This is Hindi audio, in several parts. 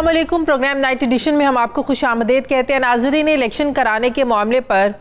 अस्सलाम वालेकुम। प्रोग्राम नाइट एडिशन में हम आपको खुशामदीद कहते हैं। नाज़रीन, इलेक्शन कराने के मामले पर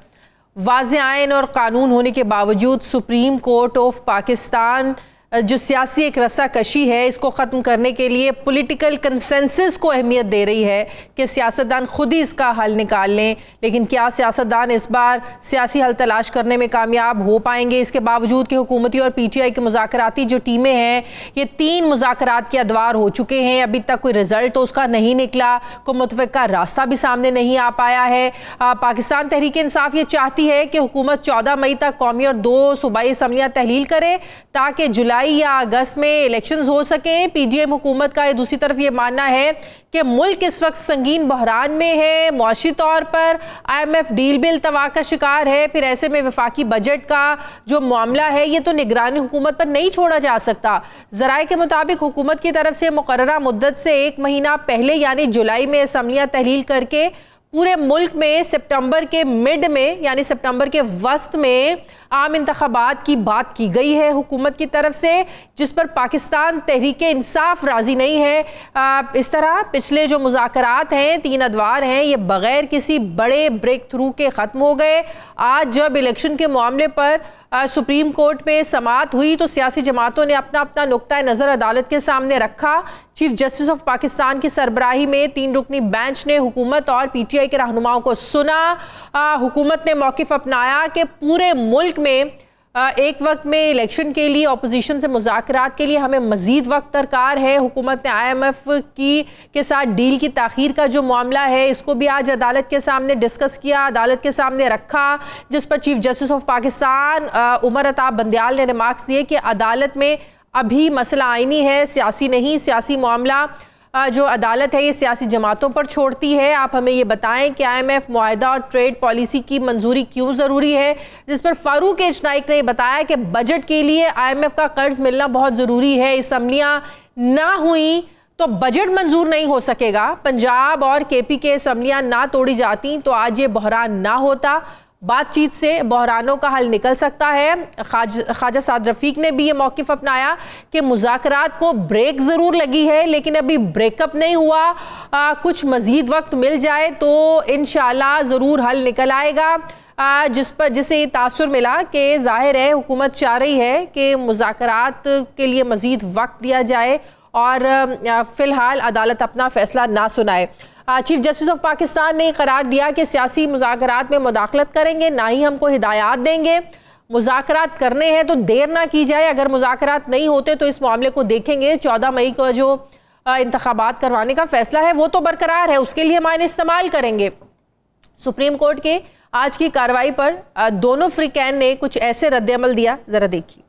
वाज़ेह आइन और कानून होने के बावजूद सुप्रीम कोर्ट ऑफ पाकिस्तान जो सियासी एक रस्साकशी है इसको ख़त्म करने के लिए पॉलिटिकल कंसेंसस को अहमियत दे रही है कि सियासतदान खुद ही इसका हल निकाल लें। लेकिन क्या सियासतदान इस बार सियासी हल तलाश करने में कामयाब हो पाएंगे? इसके बावजूद कि हुकूमती और PTI की मुज़ाकराती जो टीमें हैं ये 3 मुज़ाकरात के अदवार हो चुके हैं, अभी तक कोई रिजल्ट तो उसका नहीं निकला, कोई मुतफ़क़ा रास्ता भी सामने नहीं आ पाया है। पाकिस्तान तहरीक इंसाफ ये चाहती है कि हुकूमत 14 मई तक कौमी और 2 सूबाई असम्बलियाँ तहलील करे ताकि जुलाई या अगस्त में इलेक्शंस हो सकें। PDM हुकूमत का दूसरी तरफ ये मानना है कि मुल्क इस वक्त संगीन बहरान में है, मुआशी तौर पर IMF डील भी इल्तवा का शिकार है। फिर ऐसे में वफाकी बजट का जो मामला है ये तो निगरानी हुकूमत पर नहीं छोड़ा जा सकता। ज़राए के मुताबिक हुकूमत की तरफ से मुकर्ररा मुद्दत से 1 महीना पहले यानी जुलाई में असम्बलियाँ तहलील करके पूरे मुल्क में सितंबर के मिड में यानी सितंबर के वस्त में आम इंतखाबात की बात की गई है हुकूमत की तरफ से, जिस पर पाकिस्तान तहरीक इंसाफ राज़ी नहीं है। इस तरह पिछले जो मुज़ाकरात हैं 3 अदवार हैं ये बग़ैर किसी बड़े ब्रेक थ्रू के ख़त्म हो गए। आज जब इलेक्शन के मामले पर सुप्रीम कोर्ट में समाअत हुई तो सियासी जमातों ने अपना अपना नुक्ता नज़र अदालत के सामने रखा। चीफ जस्टिस ऑफ पाकिस्तान की सरबराही में 3 रुकनी बेंच ने हुकूमत और PTI के रहनुमाओं को सुना। हुकूमत ने मौक़िफ़ अपनाया कि पूरे मुल्क में एक वक्त में इलेक्शन के लिए अपोजिशन से मुज़ाकरात के लिए हमें मज़ीद वक्त दरकार है। हुकूमत ने IMF के साथ डील की ताख़ीर का जो मामला है इसको भी आज अदालत के सामने डिस्कस किया, अदालत के सामने रखा, जिस पर chief justice of Pakistan Umar Ata Bandial ने रिमार्क्स दिए कि अदालत में अभी मसला आईनी है, सियासी नहीं। सियासी मामला जो अदालत है ये सियासी जमातों पर छोड़ती है। आप हमें ये बताएं कि IMF मुआहदा और ट्रेड पॉलिसी की मंजूरी क्यों ज़रूरी है? जिस पर फारूक एच नाइक ने बताया कि बजट के लिए IMF का कर्ज मिलना बहुत ज़रूरी है। असम्बलियाँ ना हुई तो बजट मंजूर नहीं हो सकेगा। पंजाब और KP के असम्बलियाँ ना तोड़ी जाती तो आज ये बहरान ना होता। बातचीत से बहरानों का हल निकल सकता है। ख्वाजा साद रफ़ीक ने भी ये मौक़िफ़ अपनाया कि मुज़ाकरात को ब्रेक ज़रूर लगी है लेकिन अभी ब्रेकअप नहीं हुआ। कुछ मज़ीद वक्त मिल जाए तो इंशाअल्लाह ज़रूर हल निकल आएगा। जिसे ये तासुर मिला कि ज़ाहिर है हुकूमत चाह रही है कि मुज़ाकरात के लिए मज़ीद वक्त दिया जाए और फ़िलहाल अदालत अपना फ़ैसला ना सुनाए। चीफ जस्टिस ऑफ पाकिस्तान ने करार दिया कि सियासी मुज़ाकरात में मुदाखलत करेंगे, ना ही हमको हिदायत देंगे। मुज़ाकरात करने हैं तो देर ना की जाए, अगर मुज़ाकरात नहीं होते तो इस मामले को देखेंगे। 14 मई को जो इंतखाबात करवाने का फैसला है वो तो बरकरार है, उसके लिए हम इस्तेमाल करेंगे। सुप्रीम कोर्ट के आज की कार्रवाई पर दोनों फ़रीक़ैन ने कुछ ऐसे रद्द-ए-अमल दिया, ज़रा देखिए।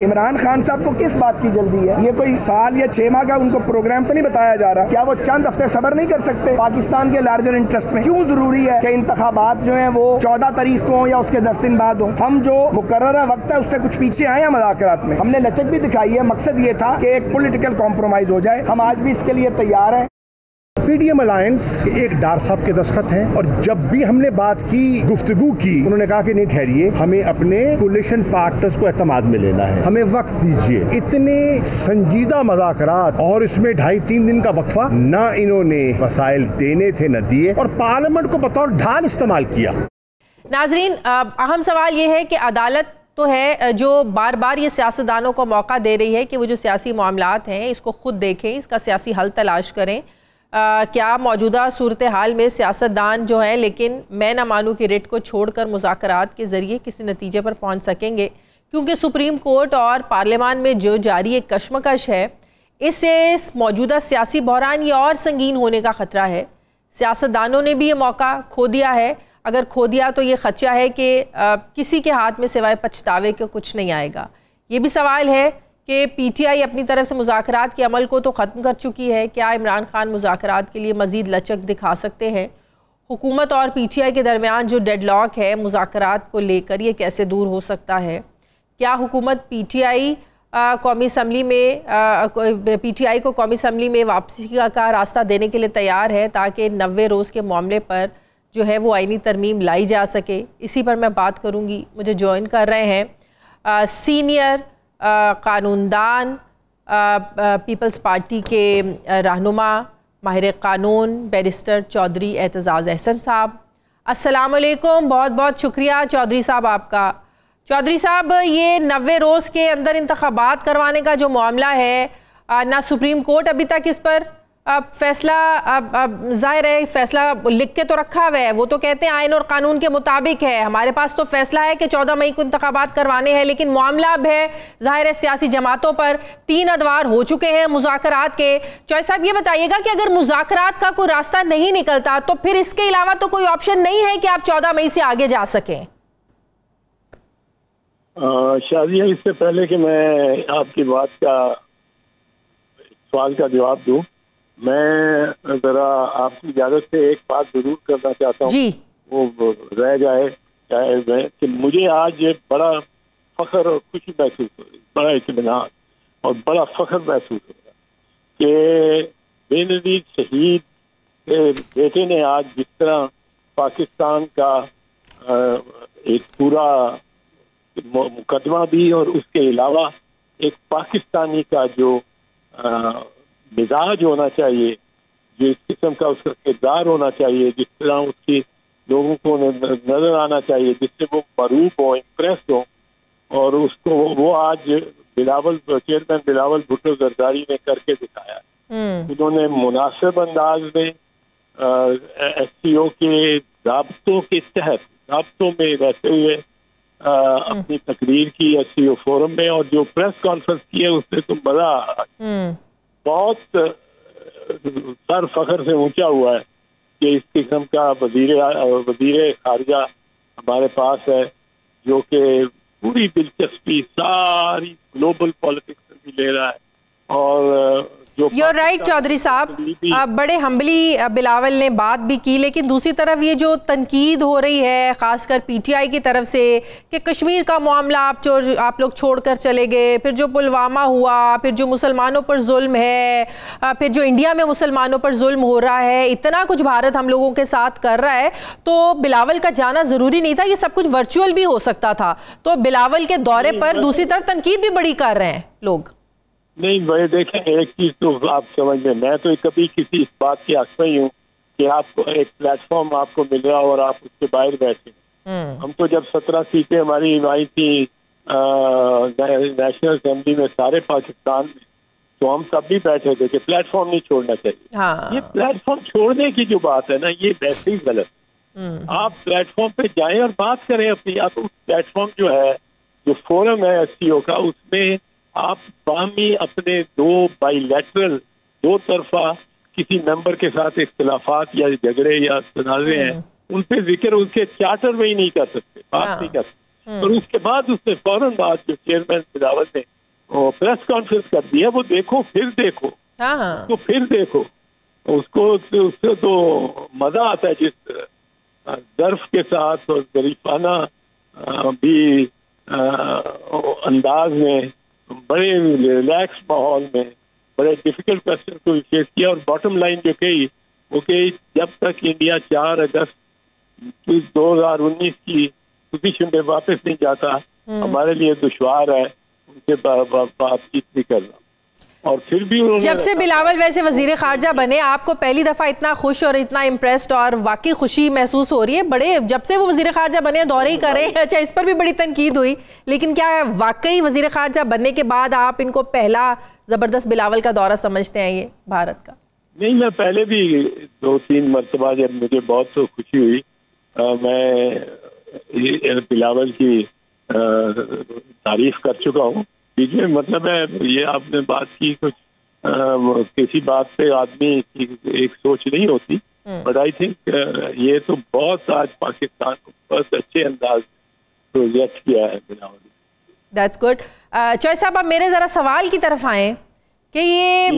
इमरान खान साहब को किस बात की जल्दी है? ये कोई साल या 6 माह का उनको प्रोग्राम तो नहीं बताया जा रहा? क्या वो चंद हफ्ते सब्र नहीं कर सकते? पाकिस्तान के लार्जर इंटरेस्ट में क्यों जरूरी है कि इंतखाबात जो है वो 14 तारीख को हो या उसके 10 दिन बाद हो? हम जो मुकर्ररा वक्त है उससे कुछ पीछे आए हैं मुज़ाकरात में, हमने लचक भी दिखाई है। मकसद ये था कि एक पॉलिटिकल कॉम्प्रोमाइज हो जाए, हम आज भी इसके लिए तैयार हैं। PDM अलायंस एक डार साहब के दस्तखत हैं और जब भी हमने बात की, गुफ्तगू की, उन्होंने कहा कि नहीं ठहरिए, हमें अपने कोलिशन पार्टनर्स को एतमाद में लेना है, हमें वक्त दीजिए। इतने संजीदा मुज़ाकरात और इसमें 2.5-3 दिन का वक्फा, ना इन्होंने वसाइल देने थे न दिए और पार्लियामेंट को बतौर ढाल इस्तेमाल किया। नाजरीन, अहम सवाल ये है कि अदालत तो है जो बार बार ये सियासतदानों को मौका दे रही है कि वो जो सियासी मामलात हैं इसको खुद देखें, इसका सियासी हल तलाश करें। क्या मौजूदा सूरत हाल में सियासतदान जो हैं लेकिन मैं ना मानूँ कि रिट को छोड़कर मुज़ाकरात के ज़रिए किसी नतीजे पर पहुंच सकेंगे, क्योंकि सुप्रीम कोर्ट और पार्लियामान में जो जारी एक कशमकश है इससे मौजूदा सियासी बहरान ये और संगीन होने का ख़तरा है। सियासतदानों ने भी ये मौका खो दिया है, अगर खो दिया तो ये खदशा है कि किसी के हाथ में सिवाय पछतावे के कुछ नहीं आएगा। ये भी सवाल है कि PTI अपनी तरफ से मुज़ाकरात के अमल को तो ख़त्म कर चुकी है, क्या इमरान खान मुज़ाकरात के लिए मज़ीद लचक दिखा सकते हैं? हुकूमत और PTI के दरमियान जो डेडलॉक है मुज़ाकरात को लेकर ये कैसे दूर हो सकता है? क्या हुकूमत PTI कौमी असम्बली में PTI को कौमी असम्बली में वापसी का रास्ता देने के लिए तैयार है ताकि 90 रोज़ के मामले पर जो है वो आईनी तरमीम लाई जा सके? इसी पर मैं बात करूँगी। मुझे ज्वाइन कर रहे हैं सीनियर कानूनदान पीपल्स पार्टी के रहनुमा माहिर कानून बैरिस्टर चौधरी एतजाज़ अहसन साहब। अस्सलाम वालेकुम, बहुत बहुत शुक्रिया चौधरी साहब आपका। चौधरी साहब, ये 90 रोज़ के अंदर इंतखाबात करवाने का जो मामला है, ना सुप्रीम कोर्ट अभी तक इस पर फैसला, जाहिर है फैसला लिख के तो रखा हुआ है, वो तो कहते हैं आइन और कानून के मुताबिक है। हमारे पास तो फैसला है कि 14 मई को इंतखाबात करवाने हैं, लेकिन मामला अब है जाहिर है सियासी जमातों पर 3 अदवार हो चुके हैं मुज़ाकरात के। चौधरी साहब, ये बताइएगा कि अगर मुज़ाकरात का कोई रास्ता नहीं निकलता तो फिर इसके अलावा तो कोई ऑप्शन नहीं है कि आप 14 मई से आगे जा सकें? शादिया, इससे पहले कि मैं आपकी बात का सवाल का जवाब दूं, मैं जरा आपकी इजाजत से एक बात जरूर करना चाहता हूँ, वो रह जाए कि मुझे आज बड़ा फख्र और खुशी महसूस हो रही, बड़ा इत्मीनान और बड़ा फख्र महसूस हो रहा कि बेनज़ीर शहीद के बेटे ने आज जिस तरह पाकिस्तान का एक पूरा मुकदमा भी और उसके अलावा एक पाकिस्तानी का जो मिजाज होना चाहिए, जिस किस्म का उसका किरदार होना चाहिए, जिस तरह उसकी लोगों को नजर आना चाहिए, जिससे वो मरूफ हो, इम्प्रेस हो, और उसको वो आज चेयरमैन बिलावल भुट्टो जरदारी ने करके दिखाया। उन्होंने मुनासिब अंदाज में SCO के दाब्तों के तहत, दाब्तों में रहते हुए अपनी तकरीर की SCO फोरम में, और जो प्रेस कॉन्फ्रेंस की है उससे तो मजा बहुत सर फख्र से ऊंचा हुआ है कि इस किस्म का वजीर खारजा हमारे पास है, जो कि पूरी दिलचस्पी सारी ग्लोबल पॉलिटिक्स में भी ले रहा है। और You're right चौधरी साहब, बड़े हम्बली बिलावल ने बात भी की, लेकिन दूसरी तरफ ये जो तनकीद हो रही है खासकर PTI की तरफ से कि कश्मीर का मामला आप लोग छोड़कर चले गए, फिर जो पुलवामा हुआ, फिर जो मुसलमानों पर जुल्म है, फिर जो इंडिया में मुसलमानों पर जुल्म हो रहा है, इतना कुछ भारत हम लोगों के साथ कर रहा है, तो बिलावल का जाना ज़रूरी नहीं था, ये सब कुछ वर्चुअल भी हो सकता था। तो बिलावल के दौरे पर दूसरी तरफ तनकीद भी बड़ी कर रहे हैं लोग। नहीं भाई, देखें, एक चीज तो आप समझ लें, मैं तो कभी किसी इस बात की हक नहीं हूँ कि आपको एक प्लेटफॉर्म आपको मिल रहा और आप उसके बाहर बैठे। हम तो जब 17 सीटें हमारी आई थी नेशनल असेंबली में सारे पाकिस्तान में, तो हम तब भी बैठे थे कि प्लेटफॉर्म नहीं छोड़ना चाहिए। ये प्लेटफॉर्म छोड़ने की जो बात है ना, ये वैसे ही गलत। आप प्लेटफॉर्म पे जाएं और बात करें अपनी। आप उस प्लेटफॉर्म जो है, जो फोरम है SCO का, उसमें आप बामी अपने बाइलैटरल दो तरफा किसी मेंबर के साथ इख्तिलाफात या झगड़े या तनाज़े हैं, उन पे जिक्र उसके चार्टर में ही नहीं कर सकते, बात नहीं कर सकते। और उसके बाद उसने फौरन बाद जो चेयरमैन बिलावल ने प्रेस कॉन्फ्रेंस कर दिया, वो देखो फिर देखो, तो फिर देखो उसको, उससे तो मजा आता है जिस ज़र्फ के साथ और ज़रीफाना भी अंदाज में, बड़े रिलैक्स माहौल में, बड़े डिफिकल्ट क्वेश्चन को फेस किया। और बॉटम लाइन जो कही वो कही, जब तक इंडिया 4 अगस्त 2019 की पोजीशन पे वापस नहीं जाता, हमारे लिए दुश्वार है उनसे बातचीत भी करना। और फिर भी जब से बिलावल वैसे वजीर खारजा बने, आपको पहली दफा इतना खुश और इतना इम्प्रेस्ड और वाकई खुशी महसूस हो रही है? बड़े जब से वो वजीर खारजा बने दौरे ही कर रहे हैं। अच्छा, इस पर भी बड़ी तनकीद हुई, लेकिन क्या वाकई वजीर खारजा बनने के बाद आप इनको पहला जबरदस्त बिलावल का दौरा समझते हैं ये भारत का? नहीं, मैं पहले भी 2-3 मरतबा जब मुझे बहुत तो खुशी हुई, मैं बिलावल की तारीफ कर चुका हूँ बीच में। मतलब है, ये आपने बात की, कुछ किसी बात पे आदमी की एक सोच नहीं होती, बट आई थिंक ये तो बहुत आज पाकिस्तान को बहुत अच्छे अंदाज प्रोजेक्ट किया है बिलावल। That's good. चौधरी साहब, आप मेरे जरा सवाल की तरफ आए कि ये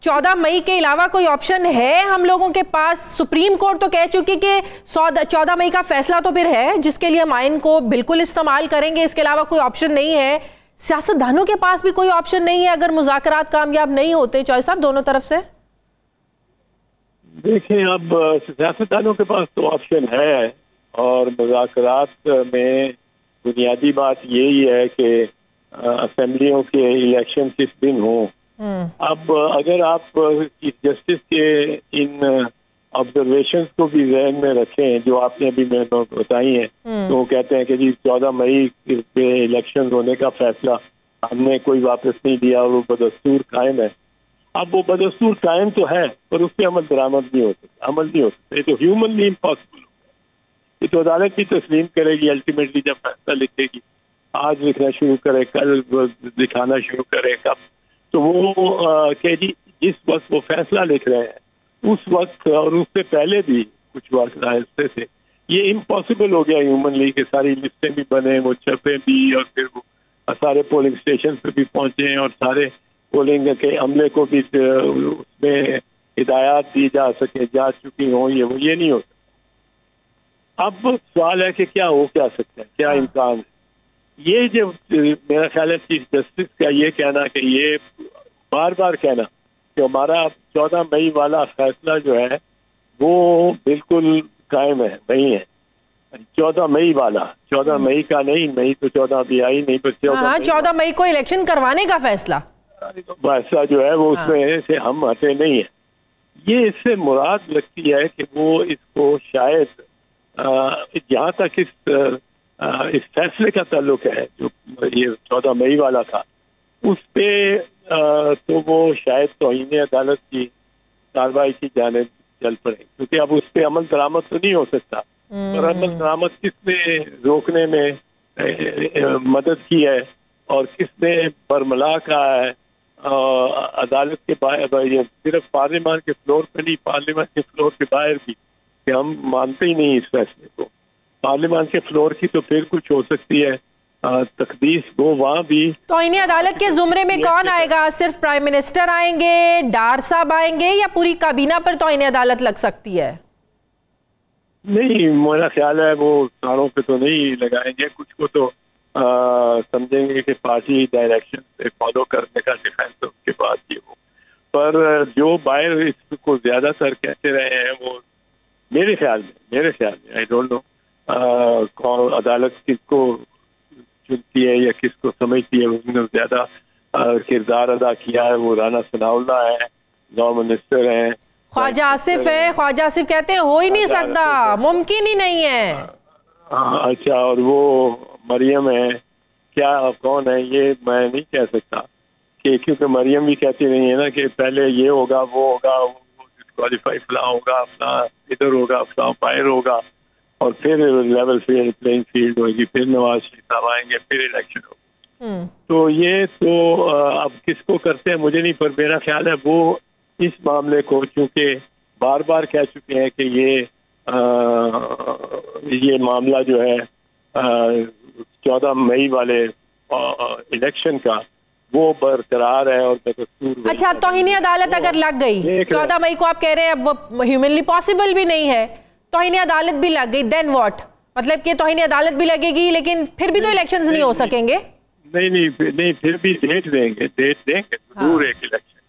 14 मई के अलावा कोई ऑप्शन है हम लोगों के पास? सुप्रीम कोर्ट तो कह चुकी कि 14 मई का फैसला तो फिर है जिसके लिए हम आइन को बिल्कुल इस्तेमाल करेंगे, इसके अलावा कोई ऑप्शन नहीं है। सियासतदानों के पास भी कोई ऑप्शन नहीं है अगर मुज़ाकरात कामयाब नहीं होते? चौधरी साहब, दोनों तरफ से देखें, अब सियासतदानों के पास तो ऑप्शन है, और मुज़ाकरात में बुनियादी बात यही है कि असेंबलियों के इलेक्शन किस दिन हो अब अगर आप चीफ जस्टिस के इन ऑब्जर्वेशंस को भी जहन में रखें जो आपने अभी बताई हैं, तो वो कहते हैं कि जी 14 मई पे इलेक्शन होने का फैसला हमने कोई वापस नहीं दिया और वो बदस्तूर कायम है। अब वो बदस्तूर कायम तो है पर उस पर अमल दरामद नहीं हो सकता, अमल नहीं हो सकता। ये तो ह्यूमनली इम्पॉसिबल हो गया। ये तो अदालत भी तस्लीम करेगी अल्टीमेटली जब फैसला लिखेगी। आज लिखना शुरू करे, कल दिखाना शुरू करे, कब तो वो कह जी जिस वक्त वो फैसला लिख रहे हैं उस वक्त और उससे पहले भी कुछ वक्त रास्ते थे, ये इम्पॉसिबल हो गया ह्यूमनली कि सारी लिस्टें भी बने, वो छपे भी और फिर वो सारे पोलिंग स्टेशन पे भी पहुंचे और सारे पोलिंग के अमले को भी उसमें हिदायत दी जा सके, जा चुकी हो ये नहीं हो सकता। अब सवाल है कि क्या हो क्या सकता है, क्या इम्कान है। ये जो मेरा ख्याल है चीफ जस्टिस का ये कहना कि ये बार बार कहना कि हमारा 14 मई वाला फैसला जो है वो बिल्कुल कायम है, नहीं है 14 मई वाला, 14 मई का नहीं, मई तो 14 अभी आई नहीं, पर 14 मई को इलेक्शन करवाने का फैसला जो है वो उसमें से हम हटे नहीं है। ये इससे मुराद लगती है कि वो इसको शायद जहाँ तक इस फैसले का ताल्लुक है जो ये 14 मई वाला था उस पे तो वो शायद तौहीन अदालत की कार्रवाई की जानिब चल पड़े, क्योंकि अब उस पर अमल दरामद तो नहीं हो सकता। पर अमल दरामद किसने रोकने में मदद की है और किसने बरमला कहा है अदालत के बाहर, सिर्फ पार्लियामान के फ्लोर पे नहीं, पार्लियामान के फ्लोर के बाहर भी, कि हम मानते ही नहीं इस फैसले को। पार्लियामान के फ्लोर की तो फिर कुछ हो सकती है तकदीस, वो वहाँ भी। तो इन्हीं अदालत के जुमरे में कौन आएगा? सिर्फ प्राइम मिनिस्टर आएंगे, डार साहब आएंगे, या पूरी काबीना पर तो इन्हीं अदालत लग सकती है? नहीं, मेरा ख्याल है वो सारों पे तो नहीं लगाएंगे, कुछ को तो समझेंगे कि पार्टी डायरेक्शन से फॉलो करने का डिफेंस उसके बाद ही हो। पर जो बाहर इसको ज्यादातर कहते रहे हैं वो मेरे ख्याल में आई डोंट नो कौन अदालत किसको चुनती है या किसको समझती है, उसने ज्यादा किरदार अदा किया है वो राना सनाउल्लाह है, लॉ मिनिस्टर हैं, ख्वाजा आसिफ है। ख्वाजा आसिफ कहते हैं हो ही नहीं सकता, मुमकिन ही नहीं है। अच्छा, और वो मरियम है, क्या कौन है ये मैं नहीं कह सकता, कि क्योंकि मरियम भी कहती नहीं है ना कि पहले ये होगा वो होगा, डिस्क्वालीफाई फलां होगा, अपना इधर होगा, फलां फायर होगा, और फिर लेवल प्लेइंग फील्ड होगी, फिर नवाज शरीफ साहब आएंगे, फिर इलेक्शन होगा। तो ये तो अब किसको करते हैं मुझे नहीं, पर मेरा ख्याल है वो इस मामले को चूंकि बार बार कह चुके हैं कि ये मामला जो है 14 मई वाले इलेक्शन का वो बरकरार है और बदस्तूर। अच्छा, तौहीन अदालत अगर लग गई 14 मई को, आप कह रहे हैं अब वो ह्यूमनली पॉसिबल भी नहीं है, तौहीन अदालत भी लग गई, देन व्हाट? मतलब कि तौहीन अदालत भी लगेगी लेकिन फिर भी तो इलेक्शंस नहीं हो सकेंगे? नहीं, फिर भी डेट देंगे जरूर एक इलेक्शन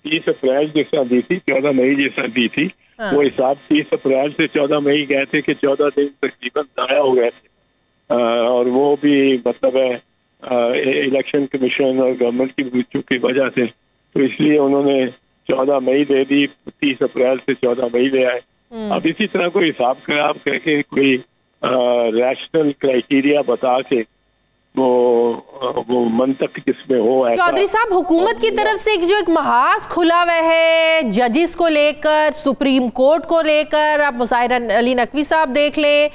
30 अप्रैल जैसा दी थी, 14 मई जैसा दी थी। वो हिसाब 30 अप्रैल से 14 मई गए थे कि 14 दिन तकरीबन ज़ाया हो गए थे, और वो भी मतलब है इलेक्शन कमीशन और गवर्नमेंट की रुचि की वजह से, तो इसलिए उन्होंने 14 मई दे दी, 30 अप्रैल से 14 मई ले आए। अब इसी तरह कोई हिसाब खराब करके कोई रैशनल क्राइटेरिया बता के वो मंतक जिसमें हो। चौधरी साहब, हुकूमत की तरफ से जो एक महाज खुला हुआ है जजिस को लेकर, सुप्रीम कोर्ट को लेकर, आप मुसाहिर अली नकवी साहब देख लें,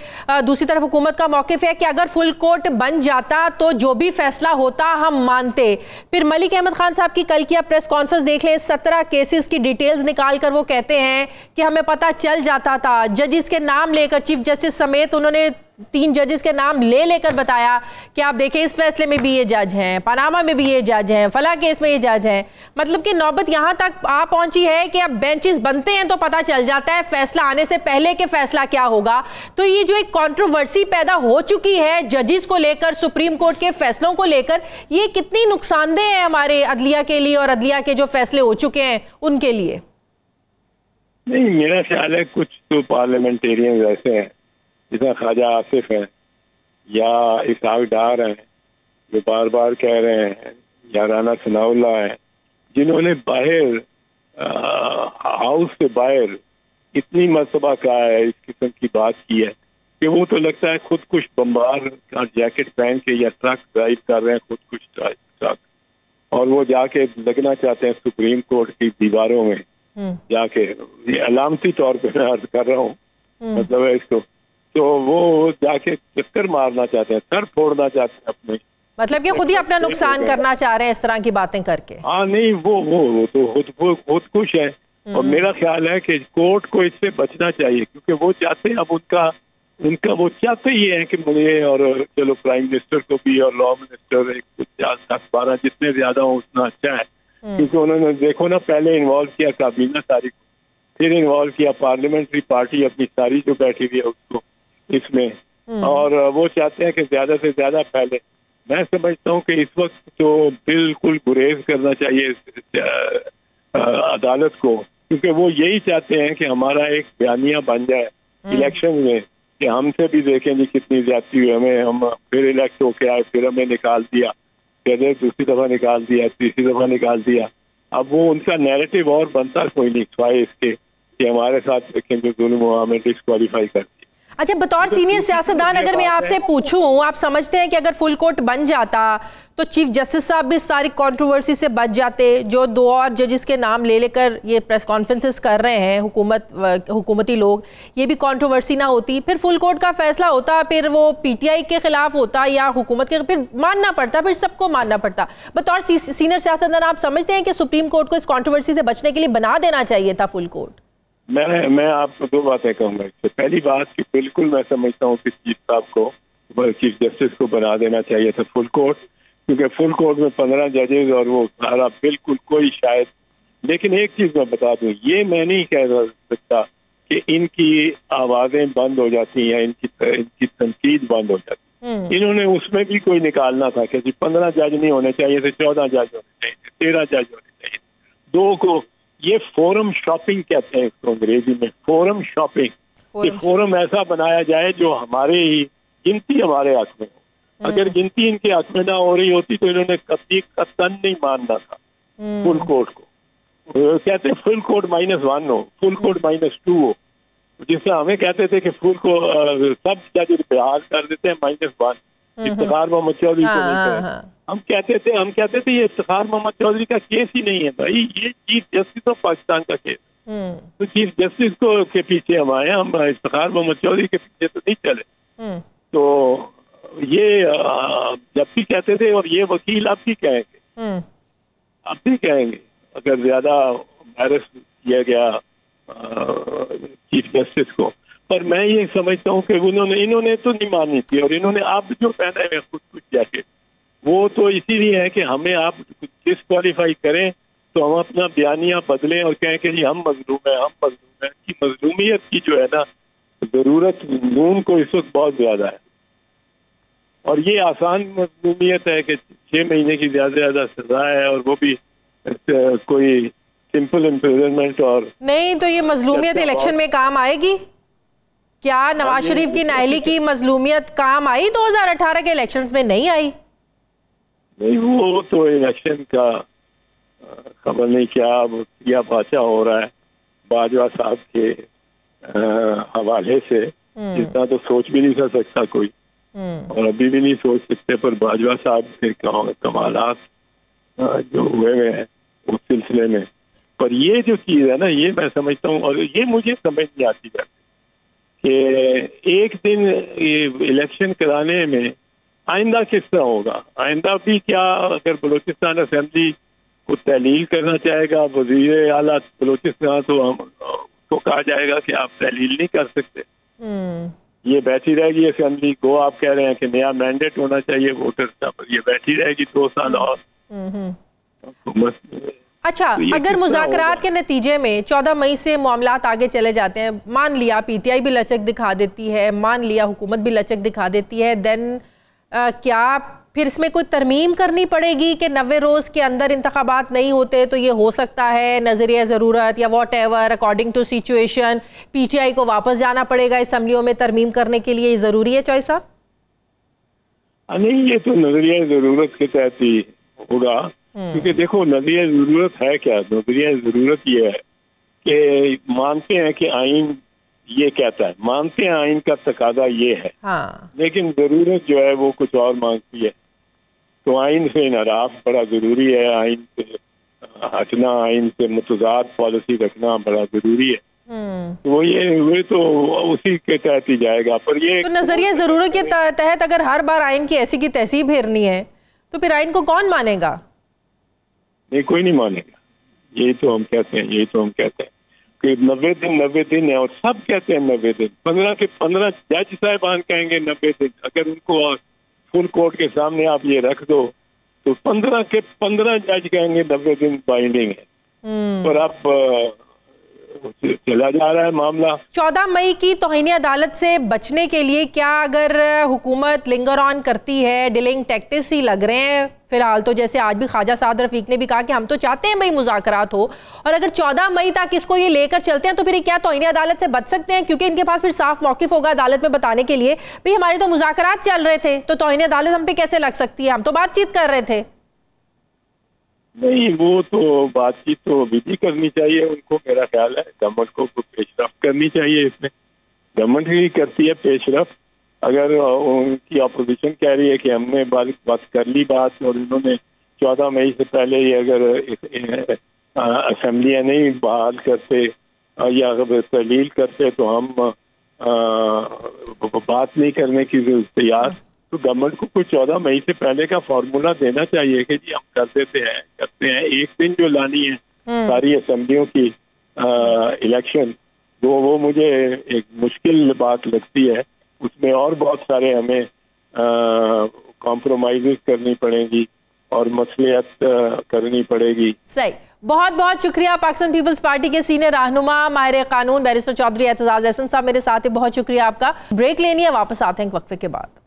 दूसरी तरफ हुकूमत का मौक़िफ़ है कि अगर फुल कोर्ट बन जाता तो जो भी फैसला होता हम मानते। फिर मलिक अहमद खान साहब की कल की प्रेस कॉन्फ्रेंस देख लें, 17 केसेस की डिटेल्स निकाल कर वो कहते हैं कि हमें पता चल जाता था, जजिस के नाम लेकर, चीफ जस्टिस समेत उन्होंने 3 जजेस के नाम लेकर बताया कि आप देखें इस फैसले में भी ये जज हैं, पनामा में भी ये जज हैं, फला केस में ये जज हैं। मतलब कि नौबत यहां तक आ पहुंची है कि अब बेंचेस बनते हैं तो पता चल जाता है फैसला आने से पहले के फैसला क्या होगा। तो ये जो एक कंट्रोवर्सी पैदा हो चुकी है जजेस को लेकर, सुप्रीम कोर्ट के फैसलों को लेकर, ये कितनी नुकसानदेह है हमारे अदलिया के लिए और अदलिया के जो फैसले हो चुके हैं उनके लिए? नहीं, मेरा ख्याल है कुछ तो पार्लियामेंटेरियन ऐसे हैं जितना ख्वाजा आसिफ है या इसहाक डार हैं जो बार बार कह रहे हैं, या राना सनाउल्लाह है, जिन्होंने बाहर हाउस से बाहर इतनी मरतबा कहा है, इस किस्म की बात की है कि वो तो लगता है खुद कुछ बम्बार का जैकेट पहन के या ट्रक ड्राइव कर रहे हैं, खुद कुछ ट्रक, और वो जाके लगना चाहते हैं सुप्रीम कोर्ट की दीवारों में जाके। ये अलामती तौर पे मैं अर्ज कर रहा हूँ, मतलब है इसको, तो वो जाके चक्कर मारना चाहते हैं, सर फोड़ना चाहते हैं अपने, मतलब कि खुद ही अपना नुकसान करना चाह रहे हैं इस तरह की बातें करके। हाँ नहीं, वो तो खुद खुश है। और मेरा ख्याल है कि कोर्ट को इससे बचना चाहिए, क्योंकि वो चाहते हैं, अब उनका वो चाहते ही है कि मुझे और चलो प्राइम मिनिस्टर को भी और लॉ मिनिस्टर एक 50-12 जितने ज्यादा हो उतना अच्छा है, क्योंकि उन्होंने देखो ना पहले इन्वॉल्व किया काबीना सारी को, फिर इन्वॉल्व किया पार्लियामेंट्री पार्टी अपनी सारी जो बैठी हुई है उसको इसमें, और वो चाहते हैं कि ज्यादा से ज्यादा पहले। मैं समझता हूँ कि इस वक्त तो बिल्कुल गुरेज करना चाहिए अदालत को, क्योंकि वो यही चाहते हैं कि हमारा एक बयानिया बन जाए इलेक्शन में कि हमसे भी देखें जी कितनी ज्यादती हुई, हमें हम फिर इलेक्ट होके आए, फिर हमें निकाल दिया, फिर दूसरी दफा निकाल दिया, तीसरी दफा निकाल दिया। अब वो उनका नैरेटिव और बनता कोई नहीं सिवाय इसके कि हमारे साथ देखें जो जुल्म हुआ हमें डिस्क्वालीफाई कर दिया। अच्छा, बतौर सीनियर सियासतदान अगर मैं आपसे पूछूं, आप समझते हैं कि अगर फुल कोर्ट बन जाता तो चीफ जस्टिस साहब भी सारी कंट्रोवर्सी से बच जाते, जो 2 और जजेस के नाम ले लेकर ये प्रेस कॉन्फ्रेंसेस कर रहे हैं हुकूमती लोग, ये भी कंट्रोवर्सी ना होती, फिर फुल कोर्ट का फैसला होता, फिर वो पीटीआई के खिलाफ होता या हुकूमत के, फिर मानना पड़ता, फिर सबको मानना पड़ता। बतौर सीनियर सियासतदान आप समझते हैं कि सुप्रीम कोर्ट को इस कॉन्ट्रोवर्सी से बचने के लिए बना देना चाहिए था फुल कोर्ट? मैं आपको 2 बातें कहूंगा। पहली बात कि बिल्कुल मैं समझता हूँ कि चीफ जस्टिस को बना देना चाहिए था फुल कोर्ट, क्योंकि फुल कोर्ट में 15 जजेस और वो सारा बिल्कुल कोई शायद। लेकिन एक चीज मैं बता दूं, ये मैं नहीं कह सकता कि इनकी आवाजें बंद हो जाती हैं, इनकी तनकीद बंद हो जाती। इन्होंने उसमें भी कोई निकालना था कि 15 जज नहीं होने चाहिए थे, 14 जज होने चाहिए, 13 जज होने चाहिए, 2 को। ये फोरम शॉपिंग कहते हैं इसको अंग्रेजी में, फोरम शॉपिंग। ये फोरम ऐसा बनाया जाए जो हमारे ही गिनती हमारे हक में हो। अगर गिनती इनके हक में ना हो रही होती तो इन्होंने कभी कतन नहीं मानना था फुल कोर्ट को। कहते हैं फुल कोर्ट -1 हो, फुल कोर्ट -2 हो, जिससे हमें कहते थे कि फुल को सब जज बहाल कर देते हैं -1, इफ्तिखार मोहम्मद चौधरी को नहीं करें। हम कहते थे ये इफ्तिखार मोहम्मद चौधरी का केस ही नहीं है भाई, ये चीफ जस्टिस ऑफ पाकिस्तान का केस। तो चीफ जस्टिस को के पीछे हम आए, हम इफ्तिखार मोहम्मद चौधरी के पीछे तो नहीं चले। तो ये जब भी कहते थे, और ये वकील अब भी कहेंगे अगर ज्यादा वायरस किया गया चीफ जस्टिस को। पर मैं ये समझता हूँ कि इन्होंने तो नहीं मानी थी, और इन्होंने आप जो पहना है खुद कुछ जैकेट, वो तो इसीलिए है कि हमें आप डिस्क्वालीफाई करें तो हम अपना बयानिया बदलें और कहें कि जी हम मजलूम हैं। कि मजलूमियत की जो है ना जरूरत नून को इस वक्त बहुत ज्यादा है, और ये आसान मजलूमियत है कि 6 महीने की ज्यादा सजा है, और वो भी कोई सिंपल इम्प्रिजनमेंट। और नहीं तो ये मजलूमियत इलेक्शन में काम आएगी क्या? नवाज शरीफ की नाअहली की मजलूमियत काम आई 2018 के इलेक्शंस में? नहीं आई। नहीं, वो तो इलेक्शन का खबर नहीं क्या बादशाह हो रहा है बाजवा साहब के हवाले से, जितना तो सोच भी नहीं कर सकता कोई, और अभी भी नहीं सोच सकते। पर बाजवा साहब के कमालात जो हुए हैं उस सिलसिले में। पर ये जो चीज है ना, ये मैं समझता हूँ, और ये मुझे समझ नहीं आती है कि एक दिन इलेक्शन कराने में आइंदा किस तरह होगा। आइंदा भी क्या अगर बलूचिस्तान असेंबली को तहलील करना चाहेगा वजीर आला बलूचिस्तान, तो हम तो कहा जाएगा कि आप तहलील नहीं कर सकते, ये बैठी रहेगी असेंबली को। आप कह रहे हैं कि नया मैंडेट होना चाहिए वोटर्स का, पर ये बैठी रहेगी 2 साल और। अच्छा, अगर मुज़ाकरात के नतीजे में 14 मई से मामलात आगे चले जाते हैं, मान लिया पीटीआई भी लचक दिखा देती है, मान लिया हुकूमत भी लचक दिखा देती है, देन क्या फिर इसमें कोई तरमीम करनी पड़ेगी कि 90 रोज़ के अंदर इंतखाबात नहीं होते तो ये हो सकता है नजरिया ज़रूरत या whatever according to situation PTI को वापस जाना पड़ेगा असम्बलियों में तरमीम करने के लिए? ये ज़रूरी है चॉइस साहब? नहीं, ये तो नजरिया ज़रूरत के तहत ही होगा। क्योंकि देखो नजरिया जरूरत है क्या, नजरिया जरूरत ये है कि मानते हैं कि आइन ये कहता है, मानते हैं आइन का तकादा ये है, लेकिन जरूरत जो है वो कुछ और मांगती है। तो आइन से इनराफ बड़ा जरूरी है, आइन से हटना, आइन से मुतजाद पॉलिसी रखना बड़ा जरूरी है। तो वो तो उसी के तहत ही जाएगा। पर ये तो नजरिया जरूरत के तहत अगर हर बार आइन की ऐसी की तैसी फेरनी है तो फिर आइन को कौन मानेगा? नहीं, कोई नहीं मानेगा। यही तो हम कहते हैं कि 90 दिन है, और सब कहते हैं 90 दिन। 15 के 15 जज साहिबान कहेंगे 90 दिन। अगर उनको फुल कोर्ट के सामने आप ये रख दो तो 15 के 15 जज कहेंगे 90 दिन बाइंडिंग है। पर अब चला जा रहा है मामला। 14 मई की तौहीनी अदालत से बचने के लिए क्या अगर हुकूमत लिंगर ऑन करती है, डिलेइंग टैक्टिक्स ही लग रहे हैं फिलहाल, तो जैसे आज भी ख्वाजा साद रफीक ने भी कहा कि हम तो चाहते हैं भाई मुज़ाकरात हो, और अगर 14 मई तक इसको ये लेकर चलते हैं तो फिर क्या तौहीनी अदालत से बच सकते हैं? क्योंकि इनके पास फिर साफ मौक़िफ़ होगा अदालत में बताने के लिए भाई हमारे तो मुज़ाकरात चल रहे थे, तो तौहीनी अदालत हम पे कैसे लग सकती है, हम तो बातचीत कर रहे थे। नहीं, वो तो बातचीत तो विधि करनी चाहिए उनको, मेरा ख्याल है गवर्नमेंट को पेशरफ करनी चाहिए। इसमें गवर्नमेंट ही करती है पेशरफ। अगर उनकी अपोजिशन कह रही है कि हमने बात कर ली बात, और उन्होंने 14 मई से पहले ही अगर असेंबलियां नहीं बहाल करते या अगर तहलील करते तो हम बात नहीं करने की तैयार, तो गवर्नमेंट को कुछ 14 मई से पहले का फॉर्मूला देना चाहिए कि जी हम करते हैं। एक दिन जो लानी है सारी असेंबलियों की इलेक्शन, वो मुझे एक मुश्किल बात लगती है। उसमें और बहुत सारे हमें कॉम्प्रोमाइज़ करनी पड़ेंगी और मसलियत करनी पड़ेगी। सही, बहुत बहुत शुक्रिया। पाकिस्तान पीपल्स पार्टी के सीनियर रहनुमा माहिर कानून बैरिस्टर चौधरी एतजाज एहसन साहब मेरे साथ है, बहुत शुक्रिया आपका। ब्रेक लेनी है, वापस आते हैं वक्फे के बाद।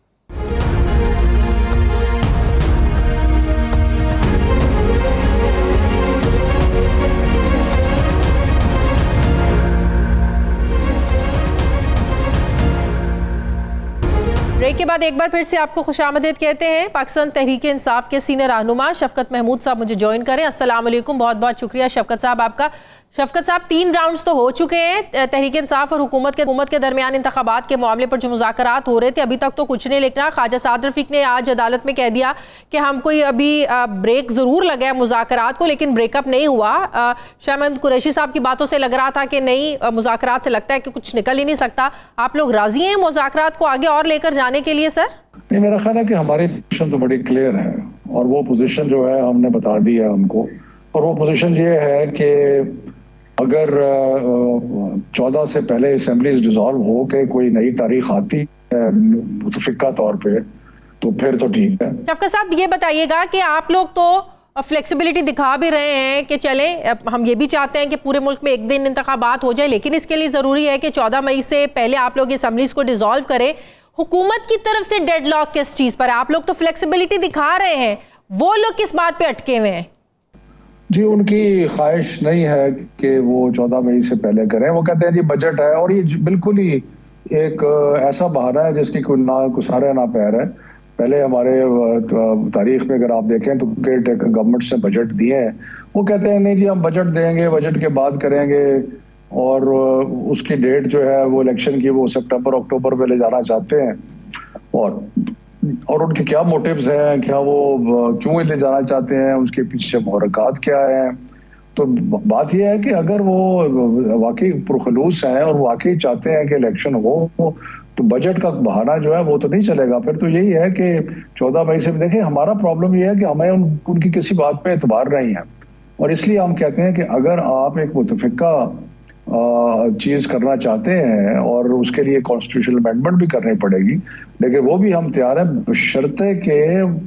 ब्रेक के बाद एक बार फिर से आपको खुशामदीद कहते हैं। पाकिस्तान तहरीक इंसाफ के सीनियर रहनुमा शफकत महमूद साहब मुझे ज्वाइन करें। अस्सलाम वालेकुम, बहुत बहुत शुक्रिया शफकत साहब आपका। शफकत साहब, 3 राउंड्स तो हो चुके हैं तहरीक इंसाफ और हुकूमत के दरमियान इंतखाबात के मामले पर जो मुज़ाकरात हो रहे थे, अभी तक तो कुछ नहीं लिखना। ख्वाजा साद रफीक ने आज अदालत में कह दिया कि हम कोई अभी ब्रेक ज़रूर लगा है मुज़ाकरात को, लेकिन ब्रेकअप नहीं हुआ। शाह महमूद कुरैशी साहब की बातों से लग रहा था कि नहीं, मुज़ाकरात से लगता है कि कुछ निकल ही नहीं सकता। आप लोग राज़ी हैं मुज़ाकरात को आगे और लेकर जाने के लिए? सर नहीं, मेरा ख्याल है कि हमारी पोजीशन तो बड़ी क्लियर है, और वो पोजीशन जो है हमने बता दी है उनको। और वो पोजीशन ये है कि अगर 14 से पहले असेंबलीज डिसॉल्व हो के कोई नई तारीख आती है मुतफिका तौर पे, तो फिर तो ठीक है। शफकत साहब, ये बताइएगा कि आप लोग तो फ्लेक्सिबिलिटी दिखा भी रहे हैं कि चले, हम ये भी चाहते हैं कि पूरे मुल्क में एक दिन इंतखाबात हो जाए, लेकिन इसके लिए ज़रूरी है कि 14 मई से पहले आप लोग असेंबलीज को डिसॉल्व करें। हुकूमत की तरफ से डेडलॉक किस चीज़ पर है? आप लोग तो फ्लेक्सिबिलिटी दिखा रहे हैं, वो लोग किस बात पे अटके हुए हैं? जी, उनकी ख्वाहिश नहीं है कि वो 14 मई से पहले करें। वो कहते हैं जी बजट है, और ये बिल्कुल ही एक ऐसा बहाना है जिसकी कोई सारे ना पैर है। पहले हमारे तारीख में अगर आप देखें तो केयर टेकर गवर्नमेंट से बजट दिए हैं, वो कहते हैं नहीं जी हम बजट देंगे, बजट के बाद करेंगे, और उसकी डेट जो है वो इलेक्शन की वो सितंबर अक्टूबर में ले जाना चाहते हैं। और उनके क्या मोटिव्स हैं, क्या वो क्यों ले जाना चाहते हैं, उसके पीछे मुहर्रकात क्या है। तो बात यह है कि अगर वो वाकई पुरखलूस हैं और वाकई चाहते हैं कि इलेक्शन हो, तो बजट का बहाना जो है वो तो नहीं चलेगा। फिर तो यही है कि 14 मई से देखें, हमारा प्रॉब्लम ये है कि हमें उनकी किसी बात पे एतबार नहीं है, और इसलिए हम कहते हैं कि अगर आप एक मुतफिका चीज करना चाहते हैं और उसके लिए कॉन्स्टिट्यूशनल अमेंडमेंट भी करनी पड़ेगी, लेकिन वो भी हम तैयार हैं बशर्ते के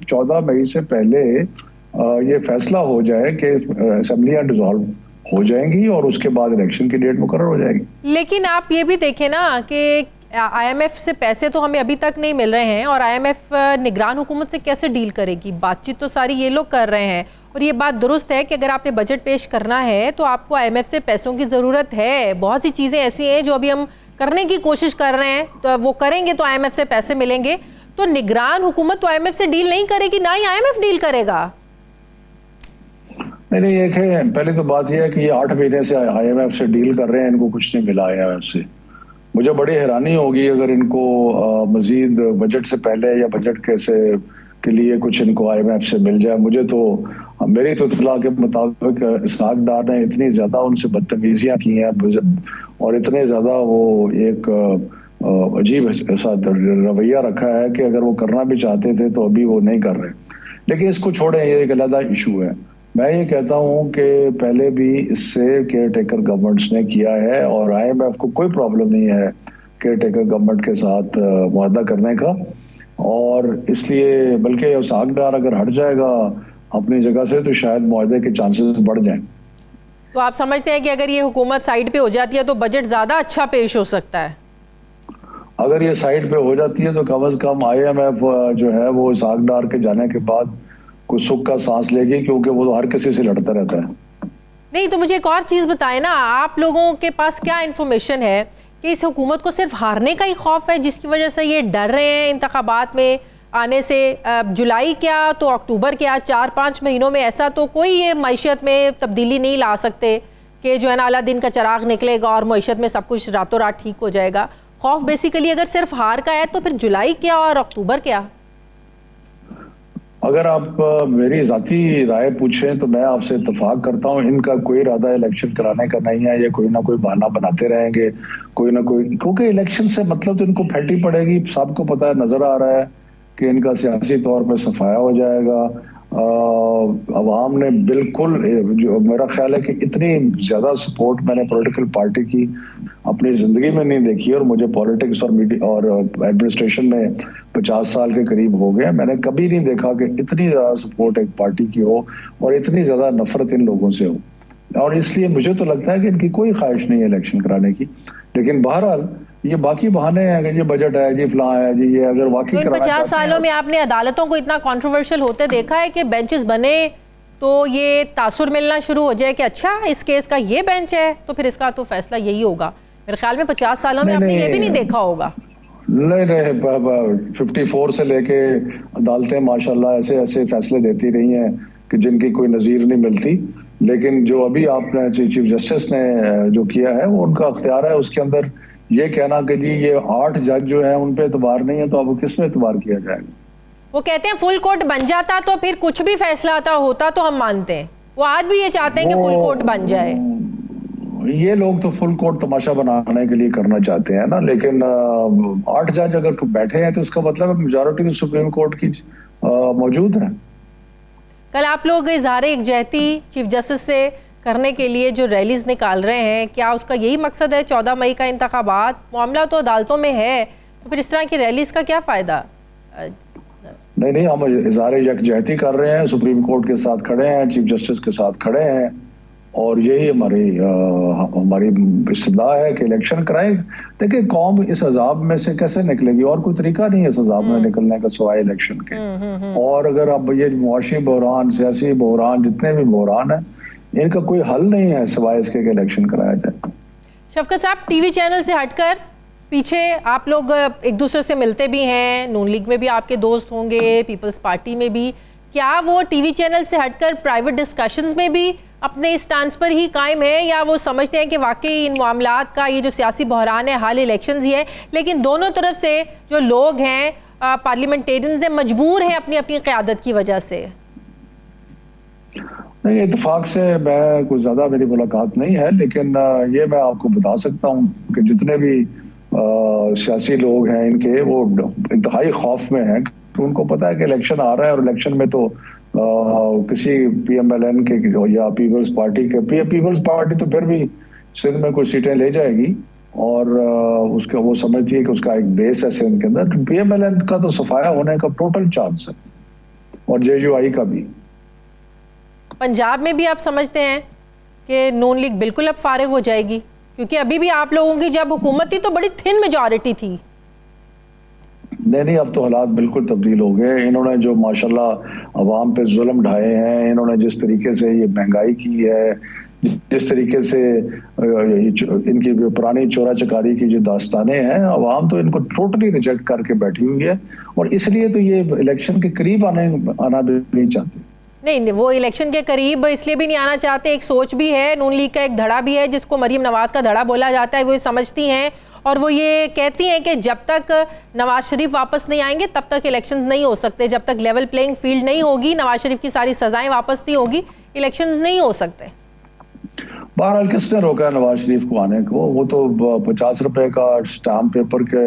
14 मई से पहले ये फैसला हो जाए कि असेंबलियां डिसॉल्व हो जाएंगी और उसके बाद इलेक्शन की डेट मुकर्रर हो जाएगी। लेकिन आप ये भी देखें ना कि IMF से पैसे तो हमें अभी तक नहीं मिल रहे हैं, और IMF निगरान हुकूमत से कैसे डील करेगी? बातचीत तो सारी ये लोग कर रहे हैं, और ये बात दुरुस्त है कि अगर आपने बजट पेश करना है तो आपको IMF से पैसों की ज़रूरत है। बहुत सी चीज़ें ऐसी हैं जो अभी हम करने की कोशिश कर रहे हैं, तो वो करेंगे तो IMF से पैसे मिलेंगे। तो निगरान हुकूमत तो IMF से डील नहीं करेगी, ना ही IMF डील करेगा। नहीं, एक है, पहले तो बात यह है कि ये 8 महीने से IMF से डील कर रहे हैं, इनको कुछ नहीं मिला IMF से। मुझे बड़ी हैरानी होगी अगर इनको मजीद बजट से पहले या बजट के लिए कुछ इनको IMF से मिल जाए। मुझे तो, मेरी तो इत्तला के मुताबिक इसहाक डार ने इतनी ज्यादा उनसे बदतमीजियां की हैं और इतने ज्यादा वो एक अजीब ऐसा रवैया रखा है कि अगर वो करना भी चाहते थे तो अभी वो नहीं कर रहे। लेकिन इसको छोड़े, ये एक अलग इशू है। मैं ये कहता हूं कि पहले भी इससे केयर टेकर गवर्नमेंट्स ने किया है और IMF को कोई प्रॉब्लम नहीं है केयर टेकर गवर्नमेंट के साथ मुआहदा करने का, और इसलिए बल्कि इसहाक डार अगर हट जाएगा अपनी जगह से तो शायद मुआहदे के चांसेस बढ़ जाएं। तो आप समझते हैं कि अगर ये हुकूमत साइड पे हो जाती है तो बजट ज्यादा अच्छा पेश हो सकता है? अगर ये साइड पे हो जाती है तो कम से कम IMF जो है वो इसहाक डार के जाने के बाद कुछ सुख का सांस लेगी, क्योंकि वो तो हर किसी से लड़ता रहता है। नहीं तो मुझे एक और चीज बताएं ना, आप लोगों के पास क्या इन्फॉर्मेशन है कि इस हुकूमत को सिर्फ हारने का ही खौफ है जिसकी वजह से ये डर रहे हैं इंतखाबात में आने से? जुलाई क्या तो अक्टूबर क्या, 4-5 महीनों में ऐसा तो कोई ये मईशत में तब्दीली नहीं ला सकते कि जो है ना अलादीन का चिराग निकलेगा और मईशत में सब कुछ रातों रात ठीक हो जाएगा। खौफ बेसिकली अगर सिर्फ हार का है तो फिर जुलाई क्या और अक्टूबर क्या? अगर आप मेरी जाती राय पूछें तो मैं आपसे इत्तेफाक करता हूं, इनका कोई इरादा इलेक्शन कराने का नहीं है। ये कोई ना कोई बहाना बनाते रहेंगे, कोई ना कोई, क्योंकि इलेक्शन से मतलब तो इनको फैटी पड़ेगी। सबको पता है, नजर आ रहा है कि इनका सियासी तौर पर सफाया हो जाएगा। अवाम ने बिल्कुल, जो मेरा ख्याल है कि इतनी ज्यादा सपोर्ट मैंने पॉलिटिकल पार्टी की अपनी जिंदगी में नहीं देखी, और मुझे पॉलिटिक्स और मीडिया और एडमिनिस्ट्रेशन में 50 साल के करीब हो गए। मैंने कभी नहीं देखा कि इतनी ज्यादा सपोर्ट एक पार्टी की हो और इतनी ज्यादा नफरत इन लोगों से हो, और इसलिए मुझे तो लगता है कि इनकी कोई ख्वाहिश नहीं है इलेक्शन कराने की। लेकिन बहरहाल ये बाकी बहाने हैं कि ये बजट है जी, फलां है जी, ये अगर वाकई तो 50 सालों में आपने अदालतों को इतना कंट्रोवर्शियल होते देखा है कि बेंचेस बने तो ये तासुर मिलना शुरू हो जाए कि अच्छा इस केस का ये बेंच है तो फिर इसका तो फैसला यही होगा? मेरे ख्याल में 50 सालों में आपने ये भी नहीं देखा होगा। नहीं, 54 से लेके अदालतें माशाल्लाह ऐसे ऐसे फैसले देती रही हैं कि जिनकी कोई नज़ीर नहीं मिलती। लेकिन जो अभी आपने चीफ जस्टिस ने जो किया है वो उनका अख्तियार है। उसके अंदर ये कहना कि जी ये 8 जज जो है उन पे एतबार नहीं है, तो अब किस पे एतबार किया जाएगा? वो कहते हैं फुल कोर्ट बन जाता तो फिर कुछ भी फैसला आता होता तो हम मानते हैं। वो आज भी ये चाहते हैं कि फुल कोर्ट बन जाए। ये लोग तो फुल कोर्ट तमाशा बनाने के लिए करना चाहते हैं ना, लेकिन 8 जज अगर बैठे हैं तो उसका मतलब मेजॉरिटी तो सुप्रीम कोर्ट की मौजूद है। कल आप लोग इजहार यकजहती चीफ जस्टिस से करने के लिए जो रैलीज निकाल रहे हैं, क्या उसका यही मकसद है? 14 मई का इंतखाबात, मामला तो अदालतों में है, तो फिर इस तरह की रैलीज का क्या फायदा? नहीं, हम इजहार यकजहती कर रहे हैं, सुप्रीम कोर्ट के साथ खड़े हैं, चीफ जस्टिस के साथ खड़े हैं, और यही हमारी इस्तदा है कि इलेक्शन कराए। देखिए कौम इस अजाब में से कैसे निकलेगी? और कोई तरीका नहीं है इस अजाब में निकलने का सिवाय इलेक्शन के। और अगर अब ये मुआशी बहरान, सियासी बहरान, जितने भी बहरान है, इनका कोई हल नहीं है सिवाय इसके कि इलेक्शन कराया जाए। शफकत साहब, टीवी चैनल से हटकर पीछे आप लोग एक दूसरे से मिलते भी हैं, नून लीग में भी आपके दोस्त होंगे, पीपल्स पार्टी में भी, क्या वो टीवी चैनल से हटकर प्राइवेट डिस्कशंस में भी अपने स्टांस पर ही कायम है, या वो समझते हैं कि वाकई इन मामलात का ये जो सियासी बहरान है हाल इलेक्शंस ही है, लेकिन दोनों तरफ से जो लोग हैं पार्लियामेंटेरियंस हैं मजबूर हैं अपनी अपनी क़यादत की वजह से? नहीं, इत्तेफाक से मैं कुछ ज़्यादा मेरी मुलाकात नहीं है, लेकिन ये मैं आपको बता सकता हूँ कि जितने भी सियासी लोग हैं इनके वो इंतहाई खौफ में हैं, कि उनको पता है कि इलेक्शन आ रहा है, और इलेक्शन में तो किसी PMLN के या पीपल्स पार्टी के, पीपल्स पार्टी तो फिर भी सिंध में कुछ सीटें ले जाएगी, और उसका वो समझती है कि उसका एक बेस है सिंध के अंदर। PMLN का तो सफाया होने का टोटल चांस है, और JUI का भी। पंजाब में भी आप समझते हैं कि नून लीग बिल्कुल अब फारिग हो जाएगी? क्योंकि अभी भी आप लोगों की जब हुकूमत थी तो बड़ी थिन मेजॉरिटी थी। नहीं, अब तो हालात बिल्कुल तब्दील हो गए। इन्होंने जो माशाल्लाह अवाम पे जुल्म ढाए हैं, इन्होंने जिस तरीके से ये महंगाई की है, जिस तरीके से इनकी पुरानी चोरा चकारी की जो दास्तानें हैं, अवाम तो इनको टोटली रिजेक्ट करके बैठी हुई है, और इसलिए तो ये इलेक्शन के करीब आना भी नहीं चाहती। नहीं, वो इलेक्शन के करीब इसलिए भी नहीं आना चाहते, एक सोच भी है, नून लीग का एक धड़ा भी है जिसको मरीम नवाज का धड़ा बोला जाता है, वो समझती हैं और वो ये कहती हैं कि जब तक नवाज शरीफ वापस नहीं आएंगे तब तक इलेक्शन नहीं हो सकते, जब तक लेवल प्लेइंग फील्ड नहीं होगी, नवाज शरीफ की सारी सजाएं वापस नहीं होगी, इलेक्शन नहीं हो सकते। बहरहाल किसने रोका नवाज शरीफ को आने को? वो तो 50 रुपए का स्टाम्प पेपर के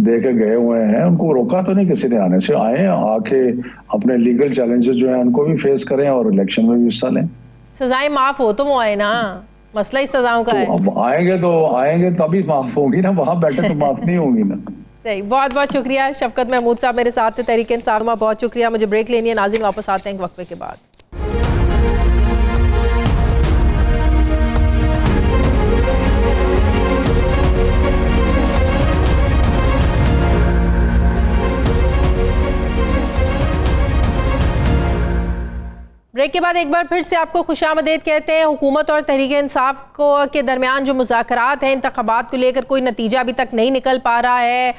दे के गए हुए हैं, उनको रोका तो नहीं किसी ने आने से। आए, आके अपने लीगल चैलेंजेस जो है उनको भी फेस करें और इलेक्शन में भी हिस्सा लें। सजाएं माफ हो तो वो आए ना, मसला ही सजाओं का है। अब आएंगे तभी माफ होगी ना, वहां बैठे तो माफ नहीं होगी ना। सही, बहुत बहुत शुक्रिया शफकत महमूद साहब मेरे साथ थे तहरीक इंसाफ में, बहुत शुक्रिया। मुझे ब्रेक लेनी है, नाज़रीन वापस आते हैं एक वक्फे के बाद। ब्रेक के बाद एक बार फिर से आपको खुशामदीद कहते हैं। हुकूमत और तहरीक इंसाफ को के दरमियान जो मुज़ाकरात हैं इंतखाबात को लेकर कोई नतीजा अभी तक नहीं निकल पा रहा है।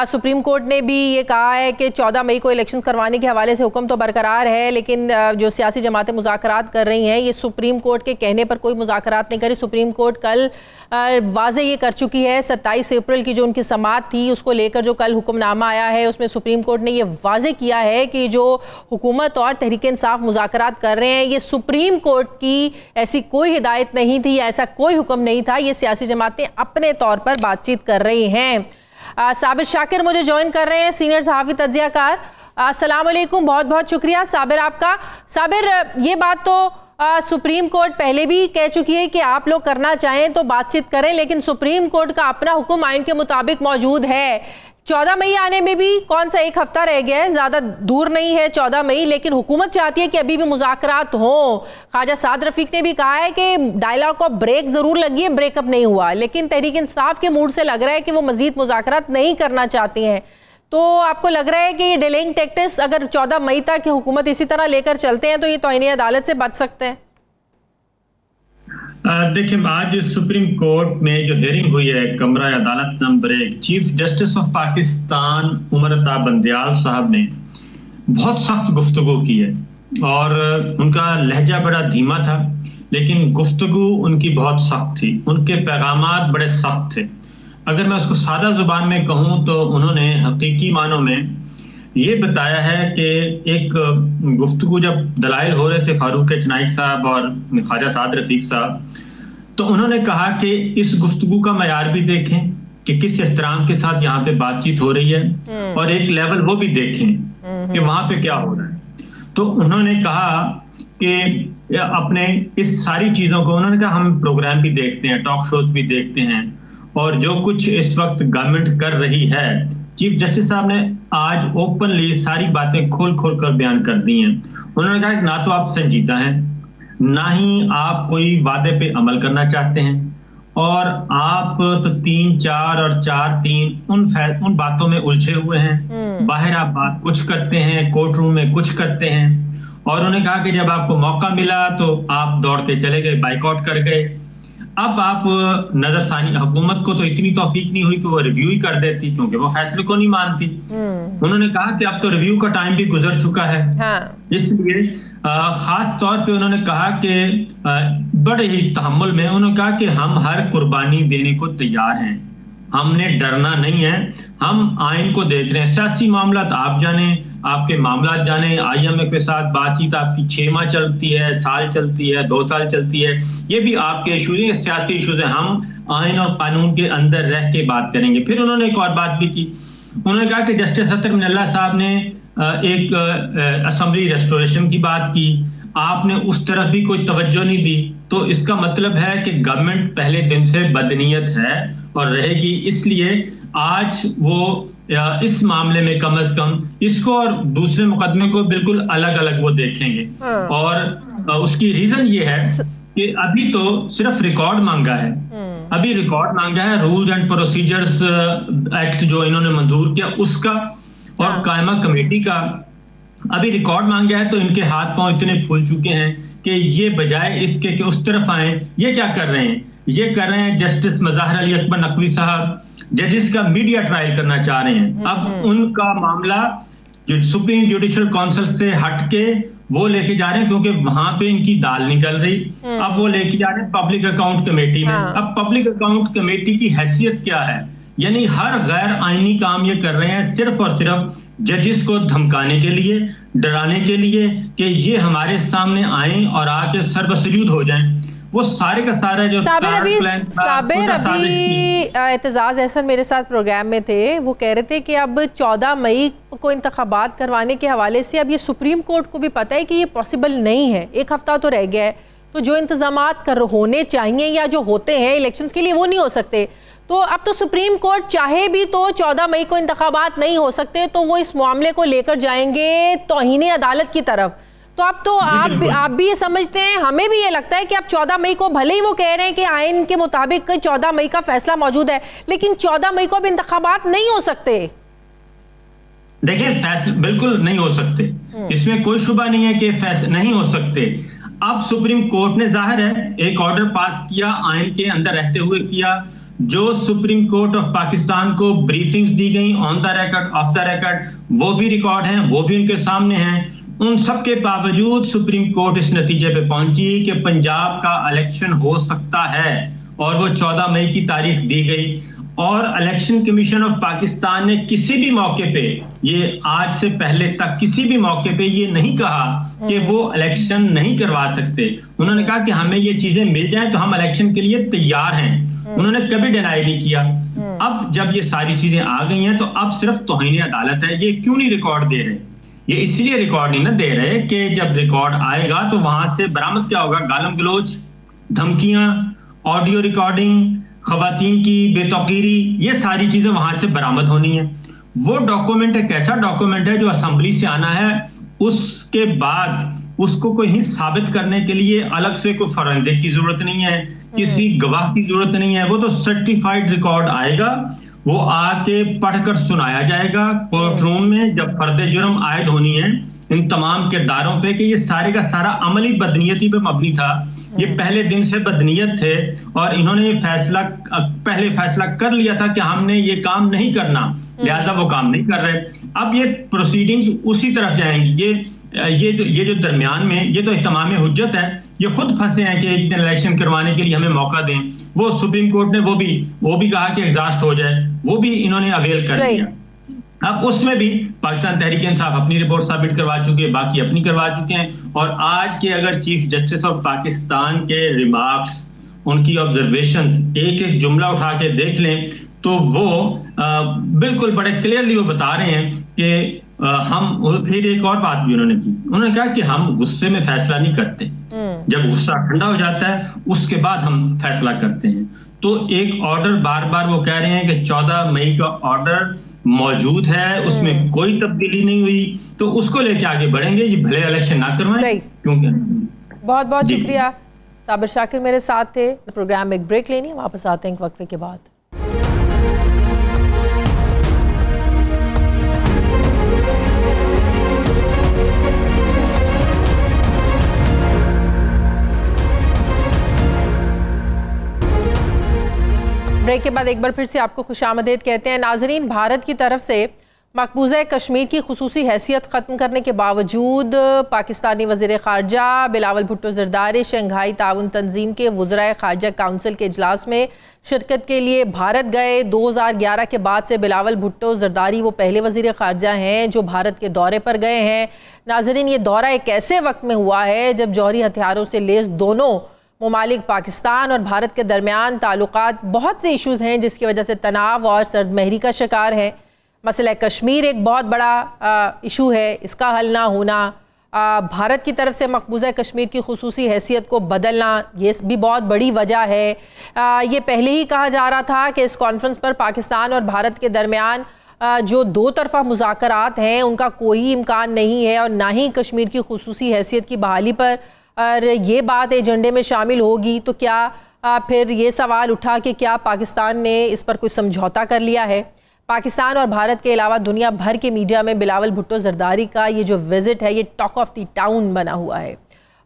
सुप्रीम कोर्ट ने भी ये कहा है कि 14 मई को इलेक्शन करवाने के हवाले से हुक्म तो बरकरार है, लेकिन जो सियासी जमातें मुज़ाकरात कर रही हैं ये सुप्रीम कोर्ट के कहने पर कोई मुज़ाकरात नहीं करी। सुप्रीम कोर्ट कल वाज़े ये कर चुकी है, 27 अप्रैल की जो उनकी समाअत थी उसको लेकर जो कल हुक्मनामा आया है उसमें सुप्रीम कोर्ट ने ये वाज़े किया है कि जो हुकूमत और तहरीक इंसाफ मुज़ाकरात कर रहे हैं ये सुप्रीम कोर्ट की ऐसी कोई हिदायत नहीं थी, ऐसा कोई हुक्म नहीं था, ये सियासी जमातें अपने तौर पर बातचीत कर रही हैं। साबिर शाकिर मुझे ज्वाइन कर रहे हैं, सीनियर सहाफ़ी तज्ज़ियाकार। अस्सलाम वालेकुम, बहुत बहुत शुक्रिया साबिर आपका। साबिर, ये बात तो सुप्रीम कोर्ट पहले भी कह चुकी है कि आप लोग करना चाहें तो बातचीत करें, लेकिन सुप्रीम कोर्ट का अपना हुक्म आइन के मुताबिक मौजूद है। 14 मई आने में भी कौन सा एक हफ्ता रह गया है, ज़्यादा दूर नहीं है 14 मई, लेकिन हुकूमत चाहती है कि अभी भी मुज़ाकरात हों। ख्वाजा साद रफ़ीक ने भी कहा है कि डायलॉग को ब्रेक ज़रूर लगी है, ब्रेकअप नहीं हुआ, लेकिन तहरीक इंसाफ के मूड से लग रहा है कि वो मज़ीद मुज़ाकरात नहीं करना चाहती हैं। तो आपको लग रहा है कि ये डिलेइंग टैक्टिक्स अगर 14 मई तक हुकूमत इसी तरह लेकर चलते हैं तो ये तौहीन अदालत से बच सकते हैं? देखिए, आज सुप्रीम कोर्ट में जो हियरिंग हुई है कमरा अदालत number 1, chief justice of Pakistan Umar Ata Bandial साहब ने बहुत सख्त गुफ्तगू की है और उनका लहजा बड़ा धीमा था, लेकिन गुफ्तगू उनकी बहुत सख्त थी, उनके पैगामात बड़े सख्त थे। अगर मैं उसको सादा जुबान में कहूँ तो उन्होंने हकीकी मानों में ये बताया है कि एक गुफ्तगू जब दलाइल हो रहे थे फारूक चनाइक साहब और ख्वाजा साद रफ़ीक साहब, तो उन्होंने कहा कि इस गुफ्तगू का मयार भी देखें कि किस एहतराम के साथ यहाँ पे बातचीत हो रही है और एक लेवल वो भी देखें कि वहाँ पे क्या हो रहा है। तो उन्होंने कहा कि अपने इस सारी चीज़ों को, उन्होंने कहा हम प्रोग्राम भी देखते हैं, टॉक शोज भी देखते हैं और जो कुछ इस वक्त गवर्नमेंट कर रही है, चीफ जस्टिस साहब ने आज ओपनली सारी बातें खोल खोल कर बयान कर दी हैं। उन्होंने कहा कि ना तो आप संजीदा हैं, ना ही आप कोई वादे पे अमल करना चाहते हैं और आप तो 3-4 और 4-3 उन बातों में उलझे हुए हैं। बाहर आप बात कुछ करते हैं, कोर्ट रूम में कुछ करते हैं। और उन्होंने कहा कि जब आपको मौका मिला तो आप दौड़ के चले गए, बाइकआउट कर गए। अब आप नजरसानी, हुकूमत को तो इतनी तौफीक नहीं हुई कि वो रिव्यू ही कर देती, क्योंकि वो फैसले को नहीं मानती। उन्होंने कहा कि अब तो रिव्यू का टाइम भी गुजर चुका है। इसलिए खास तौर पे उन्होंने कहा कि बड़े ही तहम्मुल में उन्होंने कहा कि हम हर कुर्बानी देने को तैयार हैं, हमने डरना नहीं है, हम आइन को देख रहे हैं। सियासी मामला आप जाने, आपके मामला जाने, IMF के साथ बातचीत आपकी 6 माह चलती है, साल चलती है, 2 साल चलती है, ये भी आपके इशूज हैं, सियासी इशूज हैं। हम आइन और कानून के अंदर रह के बात करेंगे। फिर उन्होंने एक और बात भी की, उन्होंने कहा कि जस्टिस अतर मिनल्ला साहब ने एक असेंबली रेस्टोरेशन की बात की, आपने उस तरफ भी कोई तवज्जो नहीं दी, तो इसका मतलब है कि गवर्नमेंट पहले दिन से बदनीयत है और रहेगी। इसलिए आज वो इस मामले में कम से कम इसको और दूसरे मुकदमे को बिल्कुल अलग अलग वो देखेंगे। और उसकी रीजन ये है कि अभी तो सिर्फ रिकॉर्ड मांगा है, अभी रिकॉर्ड मांगा है रूल्स एंड प्रोसीजर्स एक्ट जो इन्होंने मंजूर किया उसका और कायमा कमेटी का अभी रिकॉर्ड मांगा है। तो इनके हाथ पांव इतने फूल चुके हैं कि ये बजाय इसके कि उस तरफ आए, ये क्या कर रहे हैं, ये कर रहे हैं जस्टिस मज़ाहिर अली अकबर नकवी साहब जजेस का मीडिया ट्रायल करना चाह रहे हैं। अब उनका मामला जो सुप्रीम जुडिशियल काउंसिल से हटके वो लेके जा रहे हैं क्योंकि वहां पे इनकी दाल निकल रही। अब वो लेके जा रहे हैं पब्लिक अकाउंट कमेटी में। अब पब्लिक अकाउंट कमेटी की हैसियत क्या है? यानी हर गैर आईनी काम ये कर रहे हैं सिर्फ और सिर्फ जजिस को धमकाने के लिए, डराने के लिए कि ये हमारे सामने आए और आके सर्वसुलूद हो जाएं। वो सारे का सारा जो साबिर अभी एतजाज एहसन मेरे साथ प्रोग्राम में थे, वो कह रहे थे कि अब 14 मई को इंतखाबात करवाने के हवाले से अब ये सुप्रीम कोर्ट को भी पता है कि ये पॉसिबल नहीं है, एक हफ्ता तो रह गया है, तो जो इंतजामात होने चाहिए या जो होते हैं इलेक्शंस के लिए वो नहीं हो सकते। तो अब तो सुप्रीम कोर्ट चाहे भी तो 14 मई को इंतखाबात नहीं हो सकते, तो वो इस मामले को लेकर जाएंगे तौहीन अदालत की तरफ। तो अब तो आप भी ये समझते हैं, हमें भी ये लगता है कि अब 14 मई को, भले ही वो कह रहे हैं कि आइन के मुताबिक 14 मई का फैसला मौजूद है, लेकिन 14 मई को अब इंतखाबात नहीं हो सकते। देखिए फैसले बिल्कुल नहीं हो सकते, इसमें कोई शुबा नहीं है कि फैसले नहीं हो सकते। अब सुप्रीम कोर्ट ने जाहिर है एक ऑर्डर पास किया, आइन के अंदर रहते हुए किया। जो सुप्रीम कोर्ट ऑफ पाकिस्तान को ब्रीफिंग्स दी गई on the record, of the record, वो भी रिकॉर्ड हैं, वो भी उनके सामने हैं। उन सब के बावजूद सुप्रीम कोर्ट इस नतीजे पे पहुंची कि पंजाब का इलेक्शन हो सकता है और वो 14 मई की तारीख दी गई। और इलेक्शन कमीशन ऑफ पाकिस्तान ने किसी भी मौके पे, ये आज से पहले तक किसी भी मौके पे ये नहीं कहा कि वो इलेक्शन नहीं करवा सकते। उन्होंने कहा कि हमें ये चीजें मिल जाएं तो हम इलेक्शन के लिए तैयार हैं। उन्होंने कभी डिनाई नहीं किया। अब जब ये सारी चीजें आ गई हैं तो अब सिर्फ तौहीन अदालत है। ये क्यों नहीं रिकॉर्ड दे रहे? ये इसलिए रिकॉर्ड नहीं ना दे रहे कि जब रिकॉर्ड आएगा तो वहां से बरामद क्या होगा? गालम गलोच, धमकियां, ऑडियो रिकॉर्डिंग, खवातीन की बेतौकीरी, ये सारी चीजें वहां से बरामद होनी है। वो डॉक्यूमेंट एक ऐसा डॉक्यूमेंट है जो असेंबली से आना है, उसके बाद उसको कोई साबित करने के लिए अलग से कोई फॉरेंसिक की जरूरत नहीं है, किसी गवाह की जरूरत नहीं है। वो तो सर्टिफाइड रिकॉर्ड आएगा, वो आके पढ़कर सुनाया जाएगा कोर्ट रूम में जब फर्द जुर्म आयद होनी है इन तमाम किरदारों पे कि ये सारे का सारा अमली बदनीयती पे मबनी था। ये पहले दिन से बदनीयत थे और इन्होंने ये पहले फैसला कर लिया था कि हमने ये काम नहीं करना, लिहाजा वो काम नहीं कर रहे। अब ये प्रोसीडिंग्स उसी तरफ जाएंगी। ये जो दरमियान में ये तो इत्माम हुज्जत है, ये खुद फंसे हैं कि इलेक्शन करवाने के लिए हमें मौका दें। वो सुप्रीम कोर्ट ने वो भी कहा कि एग्जॉस्ट हो जाए, वो भी इन्होंने अवेल कर लिया। अब उसमें भी पाकिस्तान तहरीक इंसाफ अपनी रिपोर्ट सबमिट करवा चुके हैं, बाकी अपनी करवा चुके हैं। और आज के अगर चीफ जस्टिस ऑफ पाकिस्तान के रिमार्क्स, उनकी ऑब्जर्वेशंस, एक एक जुमला उठा के देख लें तो वो बिल्कुल बड़े क्लियरली वो बता रहे हैं कि हम, फिर एक और बात भी उन्होंने की, उन्होंने कहा कि हम गुस्से में फैसला नहीं करते, जब गुस्सा ठंडा हो जाता है उसके बाद हम फैसला करते हैं। तो एक ऑर्डर बार बार वो कह रहे हैं कि 14 मई का ऑर्डर मौजूद है, उसमें कोई तब्दीली नहीं हुई, तो उसको लेके आगे बढ़ेंगे। ये भले इलेक्शन ना करवाएं, क्योंकि बहुत बहुत शुक्रिया। साबिर शाकिर मेरे साथ थे। प्रोग्राम में एक ब्रेक लेनी है, वापस आते हैं एक वक्फे के बाद। ब्रेक के बाद एक बार फिर से आपको खुशामदीद कहते हैं। नाजरीन, भारत की तरफ से मकबूजा कश्मीर की खुसूसी हैसियत ख़त्म करने के बावजूद पाकिस्तानी वज़ीर ख़ारजा बिलावल भुट्टो ज़रदारी शंघाई ताउन तंजीम के वज़राए ख़ारजा काउंसिल के इजलास में शिरकत के लिए भारत गए। 2011 के बाद से बिलावल भुट्टो ज़रदारी वो पहले वज़ीर ख़ारजा हैं जो भारत के दौरे पर गए हैं। नाजरीन, ये दौरा एक ऐसे वक्त में हुआ है जब जौहरी हथियारों से लेस दोनों ममालिक पाकिस्तान और भारत के दरमियान ताल्लुकात बहुत से इशूज़ हैं जिसकी वजह से तनाव और सर्दमहरी का शिकार है। मसला कश्मीर एक बहुत बड़ा इशू है, इसका हल ना होना, भारत की तरफ से मकबूजा कश्मीर की खुसूसी हैसियत को बदलना, ये भी बहुत बड़ी वजह है। ये पहले ही कहा जा रहा था कि इस कॉन्फ्रेंस पर पाकिस्तान और भारत के दरमियान जो दो तरफ़ा मुज़ाकरात हैं उनका कोई इम्कान नहीं है और ना ही कश्मीर की खुसूसी हैसियत की बहाली पर और ये बात एजेंडे में शामिल होगी। तो क्या फिर ये सवाल उठा कि क्या पाकिस्तान ने इस पर कोई समझौता कर लिया है? पाकिस्तान और भारत के अलावा दुनिया भर के मीडिया में बिलावल भुट्टो ज़रदारी का ये जो विज़िट है ये टॉक ऑफ द टाउन बना हुआ है।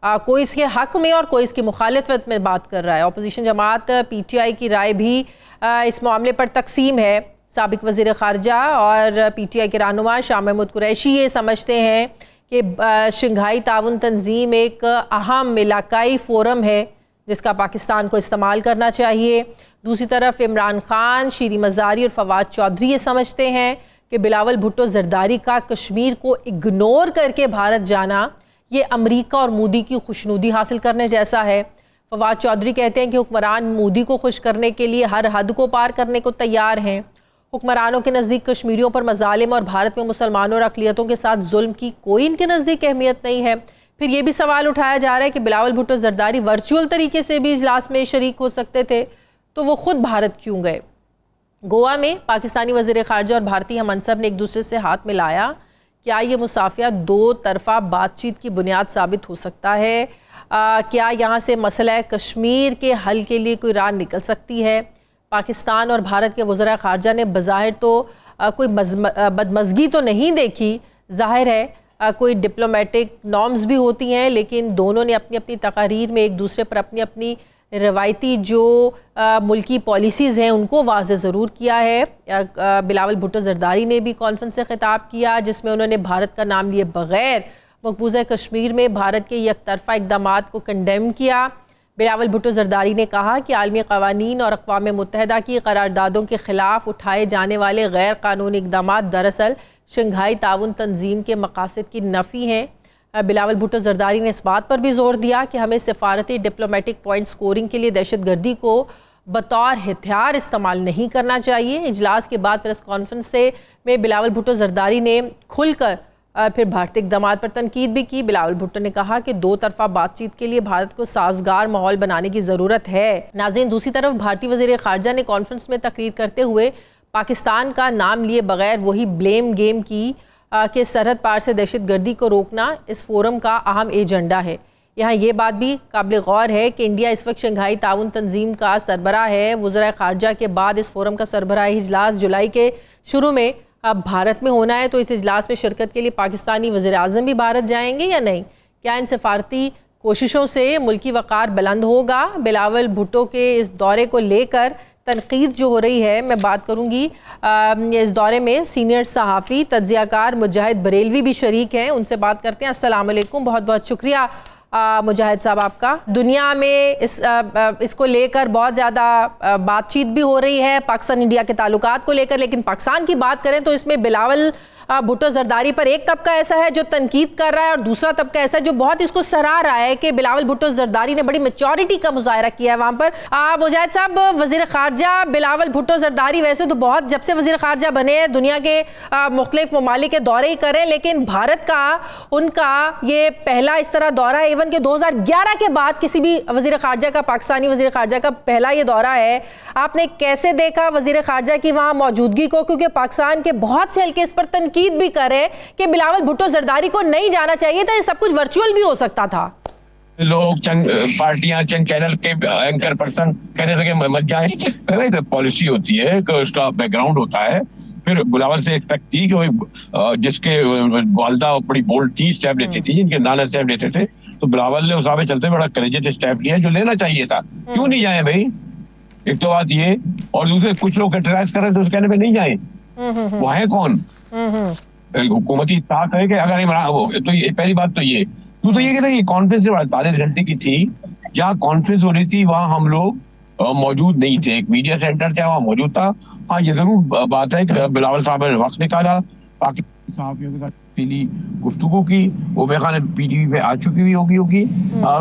कोई इसके हक़ में और कोई इसकी मुखालिफत में बात कर रहा है। अपोजिशन जमात PTI की राय भी इस मामले पर तकसीम है। साबिक वज़ीर ख़ारजा और PTI के रहनुमा शाह महमूद कुरैशी ये समझते हैं कि शंघाई ताउन तंजीम एक अहम इलाकाई फोरम है जिसका पाकिस्तान को इस्तेमाल करना चाहिए। दूसरी तरफ इमरान खान, शीरी मज़ारी और फवाद चौधरी ये समझते हैं कि बिलावल भुट्टो जरदारी का कश्मीर को इग्नोर करके भारत जाना ये अमेरिका और मोदी की खुशनुदी हासिल करने जैसा है। फवाद चौधरी कहते हैं कि हुक्मरान मोदी को खुश करने के लिए हर हद को पार करने को तैयार हैं। हुक्मरानों के नज़दीक कश्मीरियों पर मजालिम और भारत में मुसलमानों और अक़लियतों के साथ जुल्म की कोई इनके नज़दीक अहमियत नहीं है। फिर ये भी सवाल उठाया जा रहा है कि बिलावल भुट्टो जरदारी वर्चुअल तरीके से भी इजलास में शरीक हो सकते थे, तो वो खुद भारत क्यों गए। गोवा में पाकिस्तानी वज़ीर ख़ारजा और भारतीय हमअनसब ने एक दूसरे से हाथ मिलाया। क्या ये मुसाफिया दो तरफ़ा बातचीत की बुनियाद साबित हो सकता है? क्या यहाँ से मसला कश्मीर के हल के लिए कोई राह निकल सकती है? पाकिस्तान और भारत के वज़ीर ख़ारजा ने बज़ाहिर तो कोई बदमज़गी तो नहीं देखी, ज़ाहिर है कोई डिप्लोमेटिक नॉर्म्स भी होती हैं, लेकिन दोनों ने अपनी अपनी तकारीर में एक दूसरे पर अपनी अपनी रवायती जो मुल्की पॉलिसीज़ हैं उनको वाज़े ज़रूर किया है। बिलावल भुट्टो जरदारी ने भी कॉन्फ्रेंस से ख़िताब किया जिसमें उन्होंने भारत का नाम लिए बग़ैर मकबूजा कश्मीर में भारत के यकतरफ़ा इक़दामात को कंडेम किया। बिलावल भुट्टो जरदारी ने कहा कि आलमी क़वानीन और अक़वाम मुत्तहिदा की करारदादों के ख़िलाफ़ उठाए जाने वाले गैर कानूनी इक़दामात दरअसल शंघाई ताउन तंजीम के मकासद की नफ़ी हैं। बिलावल भुट्टो जरदारी ने इस बात पर भी जोर दिया कि हमें सिफारती डिप्लोमेटिक पॉइंट स्कोरिंग के लिए दहशतगर्दी को बतौर हथियार इस्तेमाल नहीं करना चाहिए। इजलास के बाद प्रेस कॉन्फ्रेंस से में बिलावल भुट्टो जरदारी ने खुलकर फिर भारतीय इक़दामात पर तनकीद भी की। बिलावल भुट्टो ने कहा कि दो तरफ़ा बातचीत के लिए भारत को साजगार माहौल बनाने की ज़रूरत है। नाज़रीन, दूसरी तरफ भारतीय वज़ीर ख़ारजा ने कॉन्फ्रेंस में तकरीर करते हुए पाकिस्तान का नाम लिए बगैर वही ब्लेम गेम की कि सरहद पार से दहशतगर्दी को रोकना इस फोरम का अहम एजेंडा है। यहाँ ये बात भी काबिल गौर है कि इंडिया इस वक्त शंघाई ताउन तंजीम का सरबराह है। वज़ीर ख़ारजा के बाद इस फोरम का सरबराही इजलास जुलाई के शुरू में अब भारत में होना है, तो इस इजलास में शिरकत के लिए पाकिस्तानी वज़ीर आज़म भी भारत जाएंगे या नहीं? क्या इन सफारती कोशिशों से मुल्की वक़ार बुलंद होगा? बिलावल भुट्टो के इस दौरे को लेकर तनकीद जो हो रही है, मैं बात करूँगी इस दौरे में सीनियर सहाफ़ी तज्ज़ियाकार मुजाहिद बरेलवी भी शरीक हैं, उनसे बात करते हैं। अस्सलाम वालेकुम, बहुत बहुत शुक्रिया मुजाहिद साहब आपका। दुनिया में इसको लेकर बहुत ज़्यादा बातचीत भी हो रही है पाकिस्तान इंडिया के ताल्लुकात को लेकर, लेकिन पाकिस्तान की बात करें तो इसमें बिलावल भुट्टो जरदारी पर एक तबका ऐसा है जो तनकीद कर रहा है और दूसरा तबका ऐसा है जो बहुत इसको सराह रहा है कि बिलावल भुट्टो जरदारी ने बड़ी मैच्योरिटी का मुजाहरा किया है वहाँ पर। मुजाहिद साहब, वज़ीर ख़ारजा बिलावल भुट्टो जरदारी वैसे तो बहुत जब से वज़ीर ख़ारजा बने हैं दुनिया के मुख्तलिफ ममालिक के दौरे ही करें, लेकिन भारत का उनका ये पहला इस तरह दौरा है। इवन के 2011 के बाद किसी भी वज़ीर ख़ारजा का, पाकिस्तानी वज़ीर ख़ारजा का पहला ये दौरा है। आपने कैसे देखा वज़ीर ख़ारजा की वहाँ मौजूदगी को, क्योंकि पाकिस्तान के बहुत से हल्के इस पर तनकीद भी करे कि बिलावल भुट्टो जरदारी को नहीं जाना चाहिए था, ये सब कुछ वर्चुअल भी हो सकता था। लोग चंद पार्टियां, चंद चैनल के एंकर पर्सन कहने लगे मत जाए। पॉलिसी होती है कि उसका बैकग्राउंड होता है। फिर बिलावल से एक्सपेक्ट थी कि वो जिसके वालदा बड़ी बोल्ड थी, स्टेप लेती थी, जिनके नाना स्टेप लेते थे, तो बिलावल ने उस आगे चलते बड़ा करेजियस स्टेप लिया जो लेना चाहिए था। क्यों नहीं जाए भाई? एक तो बात ये, और दूसरे कुछ लोग क्रिटिसाइज कर रहे थे उस कहने पे नहीं जाए। वो है कौन? हुकूमती ताकत है कि अगर तो ये पहली बात तो ये। तो ये कहते ये कॉन्फ्रेंस 48 घंटे की थी, जहाँ कॉन्फ्रेंस हो रही थी वहाँ हम लोग मौजूद नहीं थे। एक मीडिया सेंटर था, वहाँ मौजूद था। हाँ, ये जरूर बात है कि बिलावल साहब ने वक्त निकाला, पाकिस्तानी सहाफियों के साथ पहली गुफ्तगू की, वो मेरे ख्याल PTV पे आ चुकी भी होगी।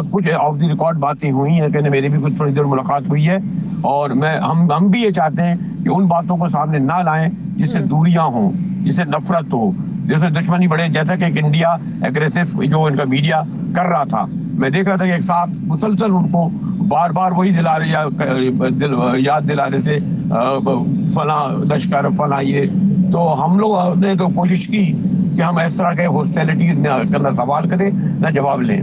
कुछ ऑफ द रिकॉर्ड बातें हुई हैं, कहने मेरी भी कुछ थोड़ी देर मुलाकात हुई है, और हम भी ये चाहते हैं कि उन बातों को सामने ना लाएं जिससे दूरियां हों, जिससे नफरत हो, जिससे दुश्मनी बढ़े, जैसा कि एक इंडिया एग्रेसिव जो इनका मीडिया कर रहा था। मैं देख रहा था कि एक साथ मुसलसल उनको बार बार वही याद दिला रहे थे, फला लश्कर, फला ये। तो हम लोग ने तो कोशिश की कि हम इस तरह के हॉस्टिलिटी करना सवाल करें, न जवाब लें।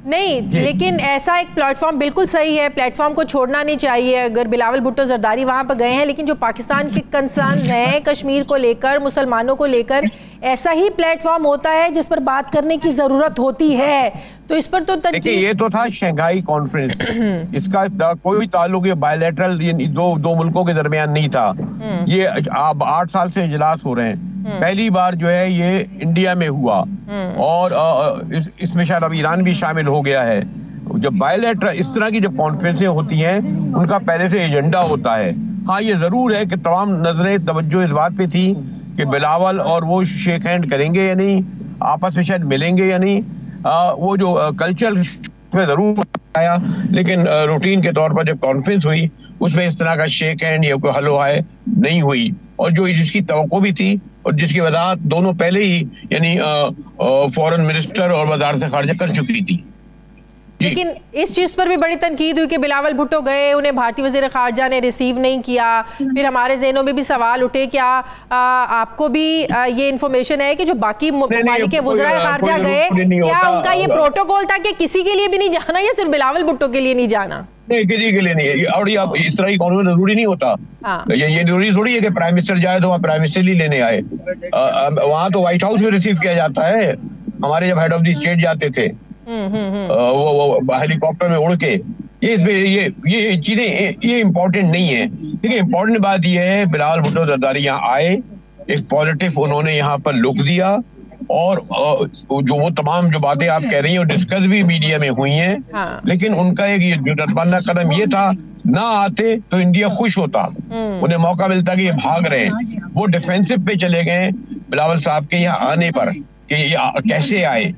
नहीं, लेकिन ऐसा एक प्लेटफॉर्म बिल्कुल सही है, प्लेटफॉर्म को छोड़ना नहीं चाहिए। अगर बिलावल भुट्टो जरदारी वहाँ पर गए हैं, लेकिन जो पाकिस्तान के कंसर्न हैं कश्मीर को लेकर, मुसलमानों को लेकर, ऐसा ही प्लेटफॉर्म होता है जिस पर बात करने की जरूरत होती है। तो इस पर तो देखिए, ये तो था शंघाई कॉन्फ्रेंस, इसका कोई ताल्लुक ये बायलैटरल दो मुल्कों के दरमियान नहीं था। ये अब 8 साल से इजलास हो रहे हैं। पहली बार जो है ये इंडिया में हुआ, और इसमें शायद अब ईरान भी शामिल हो गया है। जब बायलैटरल इस तरह की जब कॉन्फ्रेंसें होती हैं, उनका पहले से एजेंडा होता है। हाँ, ये जरूर है कि तमाम नजरें तवज्जो इस बात पे थी कि बिलावल और वो शेक हैंड करेंगे या नहीं, आपस में शायद मिलेंगे या नहीं। वो जो कल्चरल में जरूर आया, लेकिन रूटीन के तौर पर जब कॉन्फ्रेंस हुई उसमें इस तरह का शेक हैंड या कोई हलो हाय नहीं हुई, और जो जिसकी तवक्को भी थी और जिसकी वजाहत दोनों पहले ही यानी फॉरेन मिनिस्टर और वजारत खारजा कर चुकी थी। लेकिन इस चीज पर भी बड़ी तनकीद हुई कि बिलावल भुट्टो गए, उन्हें भारतीय वज़ीर खारजा ने रिसीव नहीं किया। फिर हमारे ज़हनों में भी सवाल उठे, क्या आपको भी ये इन्फॉर्मेशन है कि जो बाकी ममालिक के वज़ीर खारजा गए, क्या उनका ये प्रोटोकॉल था कि किसी के लिए भी नहीं जाना या सिर्फ बिलावल भुट्टो के लिए नहीं जाना? नहीं, किसी के लिए नहीं। और ये इस तरह की कॉन्फ्रेंस जरूरी नहीं होता। ये जरूरी थोड़ी है कि प्राइम मिनिस्टर जाए तो वहाँ प्राइम मिनिस्टर ही लेने आए। वहाँ तो व्हाइट हाउस में रिसीव किया जाता है। हमारे जब हेड ऑफ द स्टेट जाते थे वो हेलीकॉप्टर में उड़ के, ये चीजें ये इम्पोर्टेंट नहीं है। देखिए, इम्पोर्टेंट बात ये है बिलावल भुट्टो जरदारी यहाँ आए, एक पॉजिटिव उन्होंने यहाँ पर लुक दिया, और जो वो तमाम जो बातें आप कह रही हैं वो डिस्कस भी मीडिया में हुई हैं। हाँ। लेकिन उनका एक जुर्माना कदम ये था, ना आते तो इंडिया खुश होता, उन्हें मौका मिलता कि ये भाग रहे हैं। वो डिफेंसिव पे चले गए बिलावल साहब के यहाँ आने पर कि ये कैसे आए,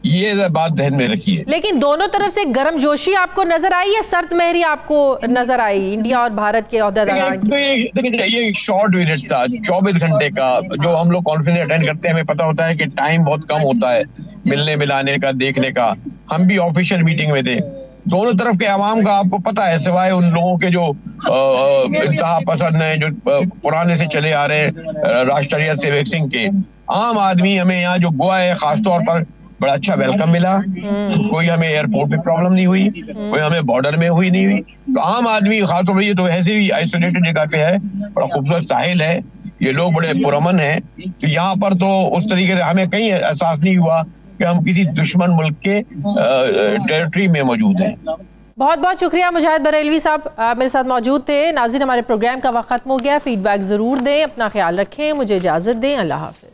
ये बात ध्यान में रखिए। लेकिन दोनों तरफ से गर्मजोशी आपको नजर आई या सर्द महरी आपको नजर आई इंडिया और भारत के ओहदेदार? देखिए, ये शॉर्ट विजिट था 24 घंटे का। जो हम लोग कॉन्फ्रेंस अटेंड करते हैं हमें पता होता है कि टाइम बहुत कम होता है मिलने मिलाने का, देखने का। हम भी ऑफिशियल मीटिंग में थे। दोनों तरफ के आवाम का आपको पता है, सिवाय उन लोगों के जो इंतहा पसंद है, जो पुराने से चले आ रहे हैं राष्ट्रीय सेवक सिंह के, आम आदमी हमें यहाँ जो गोवा है खासतौर पर बड़ा अच्छा वेलकम मिला। कोई हमें एयरपोर्ट पे प्रॉब्लम नहीं हुई, कोई हमें बॉर्डर में हुई नहीं हुई। तो आम आदमी खासतौर पर, ये तो ऐसे भी आइसोलेटेड जगह पे है, बड़ा खूबसूरत साहिल है, ये लोग बड़े पुरअमन हैं। तो यहाँ पर तो उस तरीके से हमें कहीं एहसास नहीं हुआ कि हम किसी दुश्मन मुल्क के टेरिटरी में मौजूद हैं। बहुत बहुत शुक्रिया मुजाहिद बरेलवी साहब, मेरे साथ मौजूद थे। नाज़रीन, हमारे प्रोग्राम का वक्त खत्म हो गया। फीडबैक जरूर दें, अपना ख्याल रखें, मुझे इजाजत दें। अल्लाह हाफ़िज़।